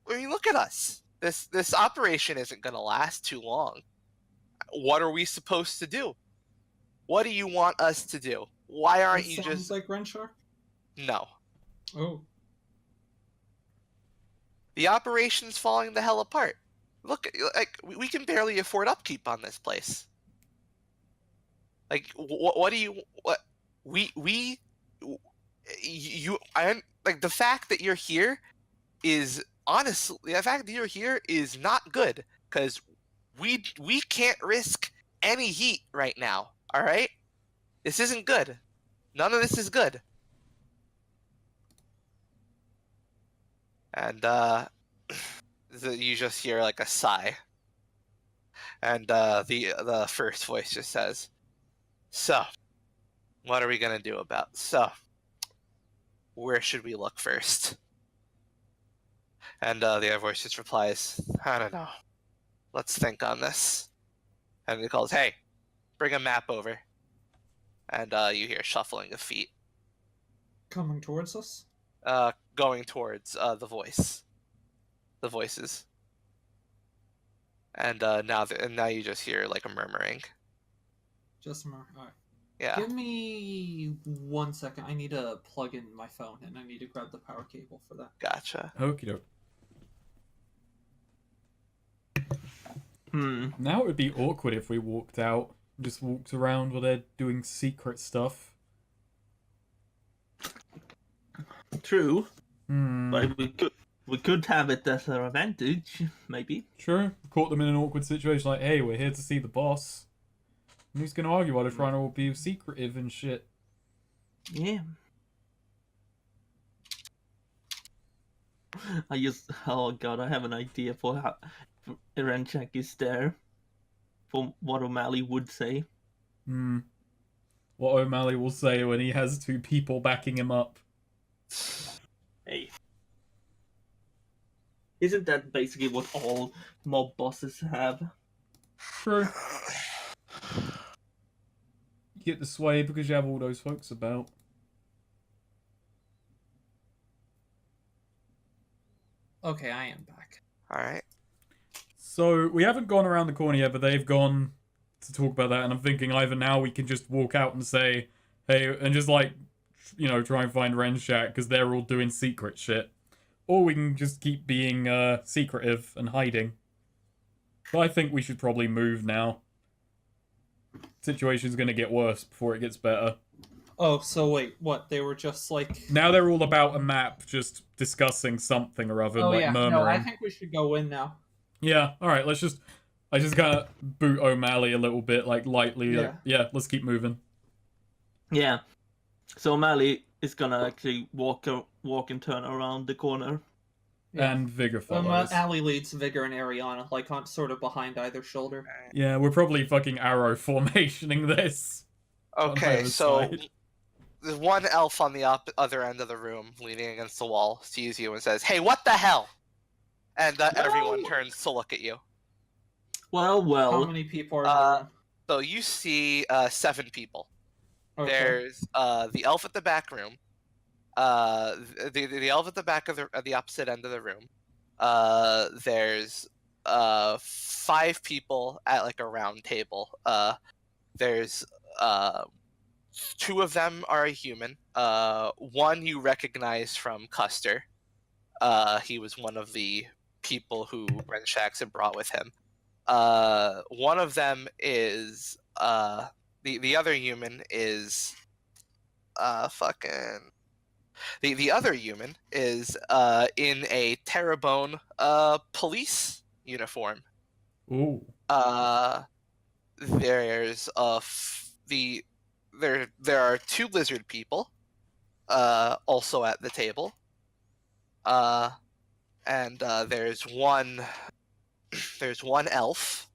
Speaker 4: look at us. This operation isn't going to last too long. What are we supposed to do? What do you want us to do? Why aren't you
Speaker 1: Sounds
Speaker 4: just
Speaker 1: like Renshark?
Speaker 4: no?
Speaker 1: Oh.
Speaker 4: The operation's falling the hell apart. Look, like, we can barely afford upkeep on this place. Like, what do you what like, the fact that you're here is honestly, the fact that you're here is not good, because we can't risk any heat right now. All right, this isn't good. None of this is good. And you just hear like a sigh, and the first voice just says, "So, what are we gonna do about? So, where should we look first?" And the other voice just replies, "I don't know. Let's think on this." And he calls, "Hey, bring a map over." And you hear shuffling of feet
Speaker 1: Coming towards us?
Speaker 4: going towards the voices. And now you just hear like a murmuring.
Speaker 1: Just more. Alright.
Speaker 4: Yeah.
Speaker 1: Give me 1 second. I need to plug in my phone and I need to grab the power cable for that.
Speaker 4: Gotcha.
Speaker 3: Okie doke.
Speaker 2: Hmm.
Speaker 3: Now it would be awkward if we walked out, just walked around while they're doing secret stuff.
Speaker 2: True,
Speaker 3: Hmm.
Speaker 2: but we could have it as an advantage, maybe.
Speaker 3: Sure. Caught them in an awkward situation like, hey, we're here to see the boss. Who's gonna argue while they're trying to be secretive and shit?
Speaker 2: Yeah. Oh god, I have an idea for how Renchak is there. For what O'Malley would say.
Speaker 3: What O'Malley will say when he has two people backing him up.
Speaker 2: Hey. Isn't that basically what all mob bosses have?
Speaker 3: True. You get the sway because you have all those folks about.
Speaker 1: Okay, I am back.
Speaker 4: Alright.
Speaker 3: So, we haven't gone around the corner yet, but they've gone to talk about that, and I'm thinking either now we can just walk out and say, hey, and just like, you know, try and find Renshak, because they're all doing secret shit. Or we can just keep being secretive and hiding. But I think we should probably move now. Situation's gonna get worse before it gets better.
Speaker 1: Oh, so wait, what? They were just like...
Speaker 3: Now they're all about a map, just discussing something or other,
Speaker 1: Oh
Speaker 3: like
Speaker 1: yeah,
Speaker 3: murmuring.
Speaker 1: no, I think we should go in now.
Speaker 3: Yeah, alright, let's just... I just gotta boot O'Malley a little bit, like, lightly. Like, yeah, let's keep moving.
Speaker 2: Yeah. So O'Malley is gonna actually walk and turn around the corner.
Speaker 1: Yeah.
Speaker 3: And Vigor follows.
Speaker 1: Allie leads Vigor and Ariana, like on sort of behind either shoulder.
Speaker 3: Yeah, we're probably fucking arrow formationing this.
Speaker 4: Okay,
Speaker 3: either
Speaker 4: so
Speaker 3: side.
Speaker 4: there's one elf on the other end of the room, leaning against the wall, sees you and says, "Hey, what the hell?" And everyone turns to look at you.
Speaker 2: Well.
Speaker 1: How many people are in the room?
Speaker 4: So you see 7 people.
Speaker 1: Okay.
Speaker 4: There's the elf at the back room, the elf at the back of the opposite end of the room. There's 5 people at like a round table. There's 2 of them are a human. One you recognize from Custer. He was one of the people who Renshax had brought with him. One of them is the other human is the other human is in a Terrebonne police uniform.
Speaker 3: Ooh.
Speaker 4: There's there are 2 lizard people also at the table. And there's one elf,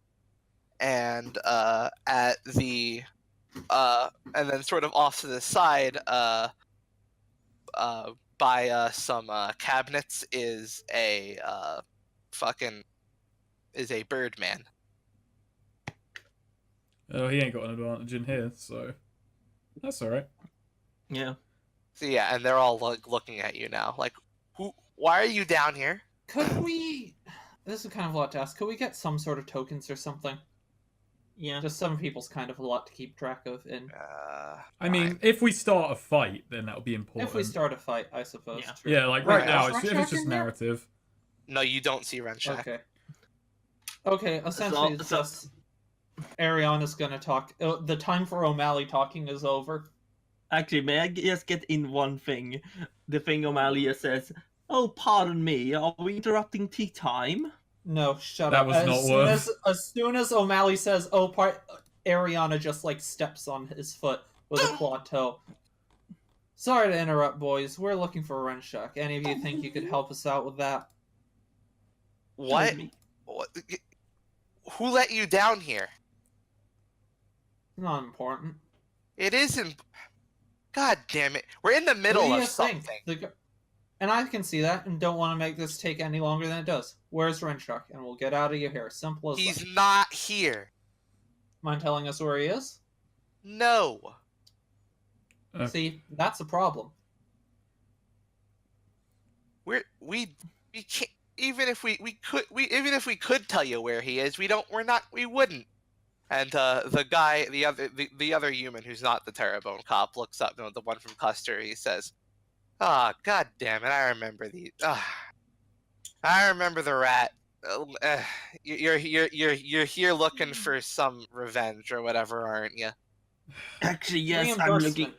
Speaker 4: and at the and then sort of off to the side by some cabinets is a Birdman.
Speaker 3: Oh, he ain't got an advantage in here, so that's alright.
Speaker 2: Yeah.
Speaker 4: So yeah, and they're all looking at you now, like, why are you down here?
Speaker 1: Could we... This is kind of a lot to ask. Could we get some sort of tokens or something?
Speaker 2: Yeah.
Speaker 1: Just 7 people's kind of a lot to keep track of. And
Speaker 3: I mean, if we start a fight, then that'll be important.
Speaker 1: if we start a fight, I suppose.
Speaker 2: Yeah.
Speaker 1: True.
Speaker 3: Yeah, like right
Speaker 1: Right,
Speaker 3: now,
Speaker 1: is
Speaker 3: if it's
Speaker 1: Renshak
Speaker 3: just
Speaker 1: in there?
Speaker 3: narrative.
Speaker 4: No, you don't see Renshak.
Speaker 1: Okay. Okay, essentially it's just... Ariana's gonna talk. The time for O'Malley talking is over.
Speaker 2: Actually, may I just get in one thing? The thing O'Malley says, "Oh, pardon me, are we interrupting tea time?"
Speaker 1: No, shut
Speaker 3: That
Speaker 1: up.
Speaker 3: was not worth.
Speaker 1: As soon as O'Malley says, "Oh, Ariana just like steps on his foot with a claw toe. Sorry to interrupt, boys. We're looking for Renshak. Any of you think you could help us out with that?
Speaker 4: What? Who let you down here?
Speaker 1: Not important.
Speaker 4: It isn't. God damn it! We're in the middle
Speaker 1: What do
Speaker 4: of
Speaker 1: you think?
Speaker 4: something.
Speaker 1: And I can see that, and don't want to make this take any longer than it does. Where's Renshak? And we'll get out of your hair. Simple as
Speaker 4: He's
Speaker 1: that.
Speaker 4: not here.
Speaker 1: Mind telling us where he is?
Speaker 4: No.
Speaker 1: See, that's a problem.
Speaker 4: We can't. Even if we could tell you where he is, we wouldn't. And the other human who's not the Terrebonne cop looks up, the one from Custer. He says, "Ah, god damn it! I remember I remember the rat. You're here looking for some revenge or whatever, aren't you?"
Speaker 2: Actually, yes, I'm
Speaker 1: Reimbursement.
Speaker 2: looking.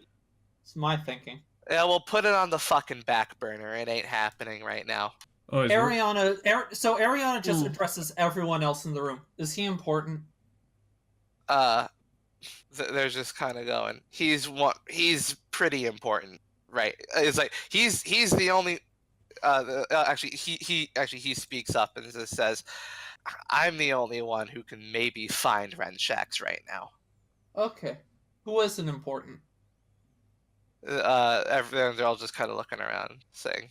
Speaker 1: It's my thinking.
Speaker 4: Yeah, we'll put it on the fucking back burner. It ain't happening right now.
Speaker 3: Oh, is
Speaker 1: So Ariana just
Speaker 2: Ooh.
Speaker 1: addresses everyone else in the room. Is he important?
Speaker 4: they're just kind of going. He's pretty important, right? It's like he's the only. Actually, he speaks up and just says, "I'm the only one who can maybe find Renshax right now."
Speaker 1: Okay. Who isn't important?
Speaker 4: They're all just kind of looking around, saying,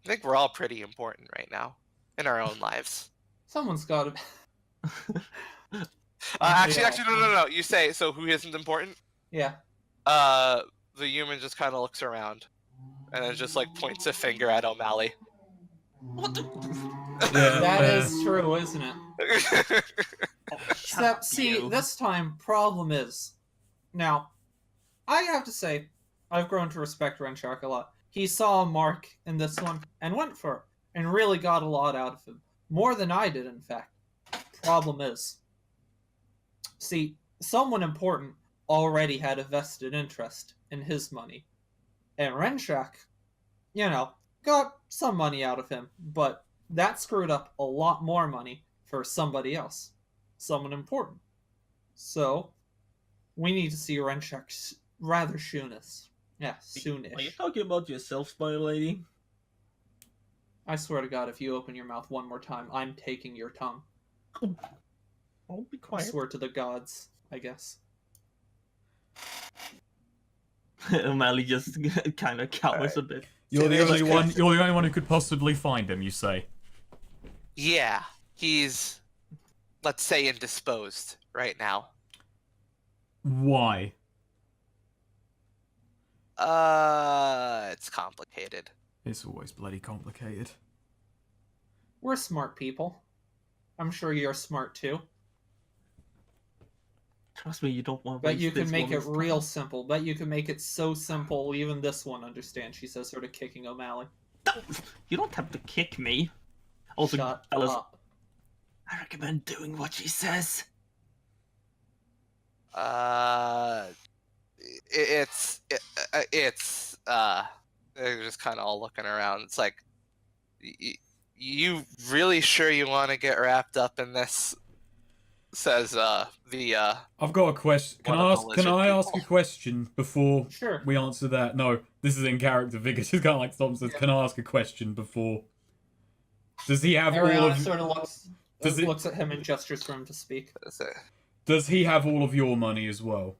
Speaker 4: "I think we're all pretty important right now in our own lives."
Speaker 1: Someone's got to.
Speaker 4: Actually, no. You say so. Who isn't important?
Speaker 1: Yeah.
Speaker 4: The human just kind of looks around, and then just like points a finger at O'Malley.
Speaker 2: What the?
Speaker 3: Yeah,
Speaker 1: That
Speaker 3: fair.
Speaker 1: is true, isn't it?
Speaker 2: Oh, shut
Speaker 1: Except,
Speaker 2: up,
Speaker 1: see,
Speaker 2: you.
Speaker 1: this time, problem is... Now, I have to say, I've grown to respect Renshack a lot. He saw a mark in this one, and went for it, and really got a lot out of him. More than I did, in fact. Problem is... See, someone important already had a vested interest in his money. And Renshack, got some money out of him, but that screwed up a lot more money for somebody else. Someone important. So, we need to see Renshack rather soonish. Yeah, soonish.
Speaker 2: Are you talking about yourself, Spy Lady?
Speaker 1: I swear to God, if you open your mouth one more time, I'm taking your tongue.
Speaker 2: I'll be
Speaker 1: I
Speaker 2: quiet.
Speaker 1: swear to the gods, I guess.
Speaker 2: O'Malley just kind of cowers a bit.
Speaker 3: You're the
Speaker 4: there's
Speaker 3: only
Speaker 4: like-
Speaker 3: one. You're the only one who could possibly find him. You say.
Speaker 4: Yeah, he's, let's say, indisposed right now.
Speaker 3: Why?
Speaker 4: It's complicated.
Speaker 3: It's always bloody complicated.
Speaker 1: We're smart people. I'm sure you're smart too.
Speaker 2: Trust me, you don't want to
Speaker 1: Bet
Speaker 2: waste
Speaker 1: you can
Speaker 2: this
Speaker 1: make it
Speaker 2: woman's
Speaker 1: real
Speaker 2: time.
Speaker 1: simple. Bet you can make it so simple even this one understands, she says, sort of kicking O'Malley.
Speaker 2: You don't have to kick me. Also,
Speaker 1: Shut
Speaker 2: fellas,
Speaker 1: up.
Speaker 2: I recommend doing what she says.
Speaker 4: They're just kind of all looking around. It's like, you really sure you want to get wrapped up in this? Says
Speaker 3: I've got a question. Can
Speaker 4: One
Speaker 3: I
Speaker 4: of
Speaker 3: ask?
Speaker 4: the
Speaker 3: Can
Speaker 4: lizard
Speaker 3: I ask a
Speaker 4: people.
Speaker 3: question before
Speaker 1: Sure.
Speaker 3: we answer that? No, this is in character. Vickers just kind of like stops and says,
Speaker 1: Yeah.
Speaker 3: "Can I ask a question before?" Does he have all
Speaker 1: Ariana
Speaker 3: of?
Speaker 1: sort of
Speaker 3: Does
Speaker 1: looks at him and gestures for him to speak.
Speaker 3: Does he have all of your money as well?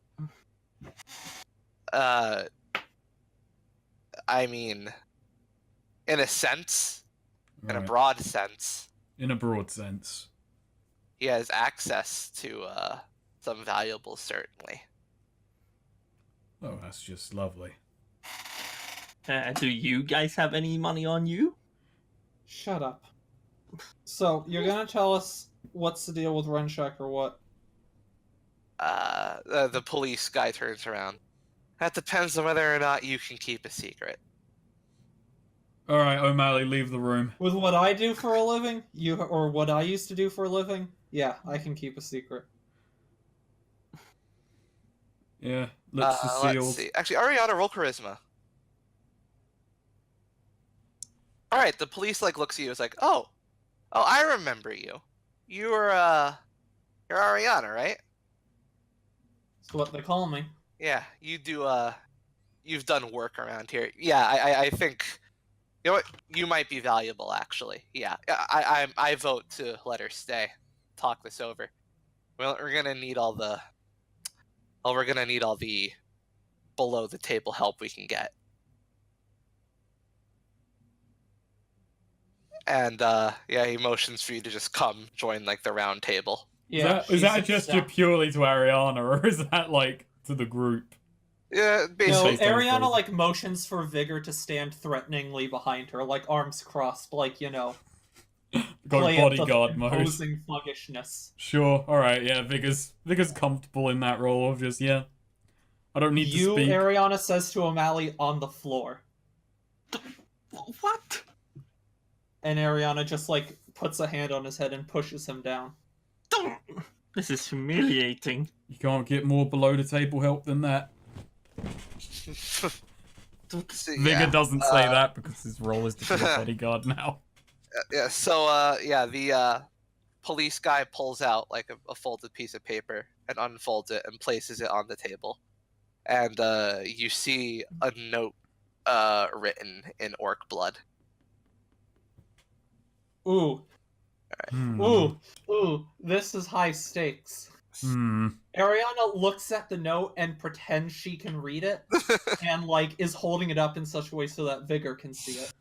Speaker 4: I mean, in a sense, in a
Speaker 3: Right.
Speaker 4: broad sense,
Speaker 3: In a broad sense.
Speaker 4: he has access to some valuables, certainly.
Speaker 3: Oh, that's just lovely.
Speaker 2: Do you guys have any money on you?
Speaker 1: Shut up. So, you're gonna tell us what's the deal with Renshack or what?
Speaker 4: The police guy turns around. That depends on whether or not you can keep a secret.
Speaker 3: All right, O'Malley, leave the room.
Speaker 1: With what I do for a living? Or what I used to do for a living? Yeah, I can keep a secret.
Speaker 3: Yeah, lips are
Speaker 4: Let's
Speaker 3: sealed.
Speaker 4: see. Actually, Ariana, roll charisma. All right, the police looks at you. It's like, oh, I remember you. You're Ariana, right?
Speaker 1: That's what they call me.
Speaker 4: Yeah, you do. You've done work around here. Yeah, I think. You know what? You might be valuable, actually. Yeah, I vote to let her stay. Talk this over. Well, we're gonna need all the. Well, we're gonna need all the below the table help we can get. And yeah, he motions for you to just come join like the round table.
Speaker 1: Yeah.
Speaker 3: Is
Speaker 1: she
Speaker 3: that a
Speaker 1: sits
Speaker 3: gesture
Speaker 1: down.
Speaker 3: purely to Ariana, or is that like to the group?
Speaker 4: Yeah,
Speaker 1: No,
Speaker 4: basically.
Speaker 3: Based on
Speaker 1: Ariana
Speaker 3: phrasing.
Speaker 1: like motions for Vigor to stand threateningly behind her, like arms crossed, like
Speaker 3: Go
Speaker 1: play up the
Speaker 3: bodyguard mode.
Speaker 1: imposing thuggishness.
Speaker 3: Sure, alright, yeah, Vigor's comfortable in that role of just, yeah. I don't need
Speaker 1: You,
Speaker 3: to speak.
Speaker 1: Ariana says to O'Malley on the floor,
Speaker 2: What?
Speaker 1: and Ariana just like puts a hand on his head and pushes him down.
Speaker 2: Don't. This is humiliating.
Speaker 3: You can't get more below the table help than that.
Speaker 4: See,
Speaker 3: Vigor
Speaker 4: yeah.
Speaker 3: doesn't say that because his role is to be a bodyguard now.
Speaker 4: Yeah. So yeah, police guy pulls out like a folded piece of paper and unfolds it and places it on the table, and you see a note written in orc blood.
Speaker 1: Ooh,
Speaker 3: Hmm.
Speaker 1: ooh, this is high stakes.
Speaker 3: Hmm.
Speaker 1: Ariana looks at the note and pretends she can read it, and like is holding it up in such a way so that Vigor can see it.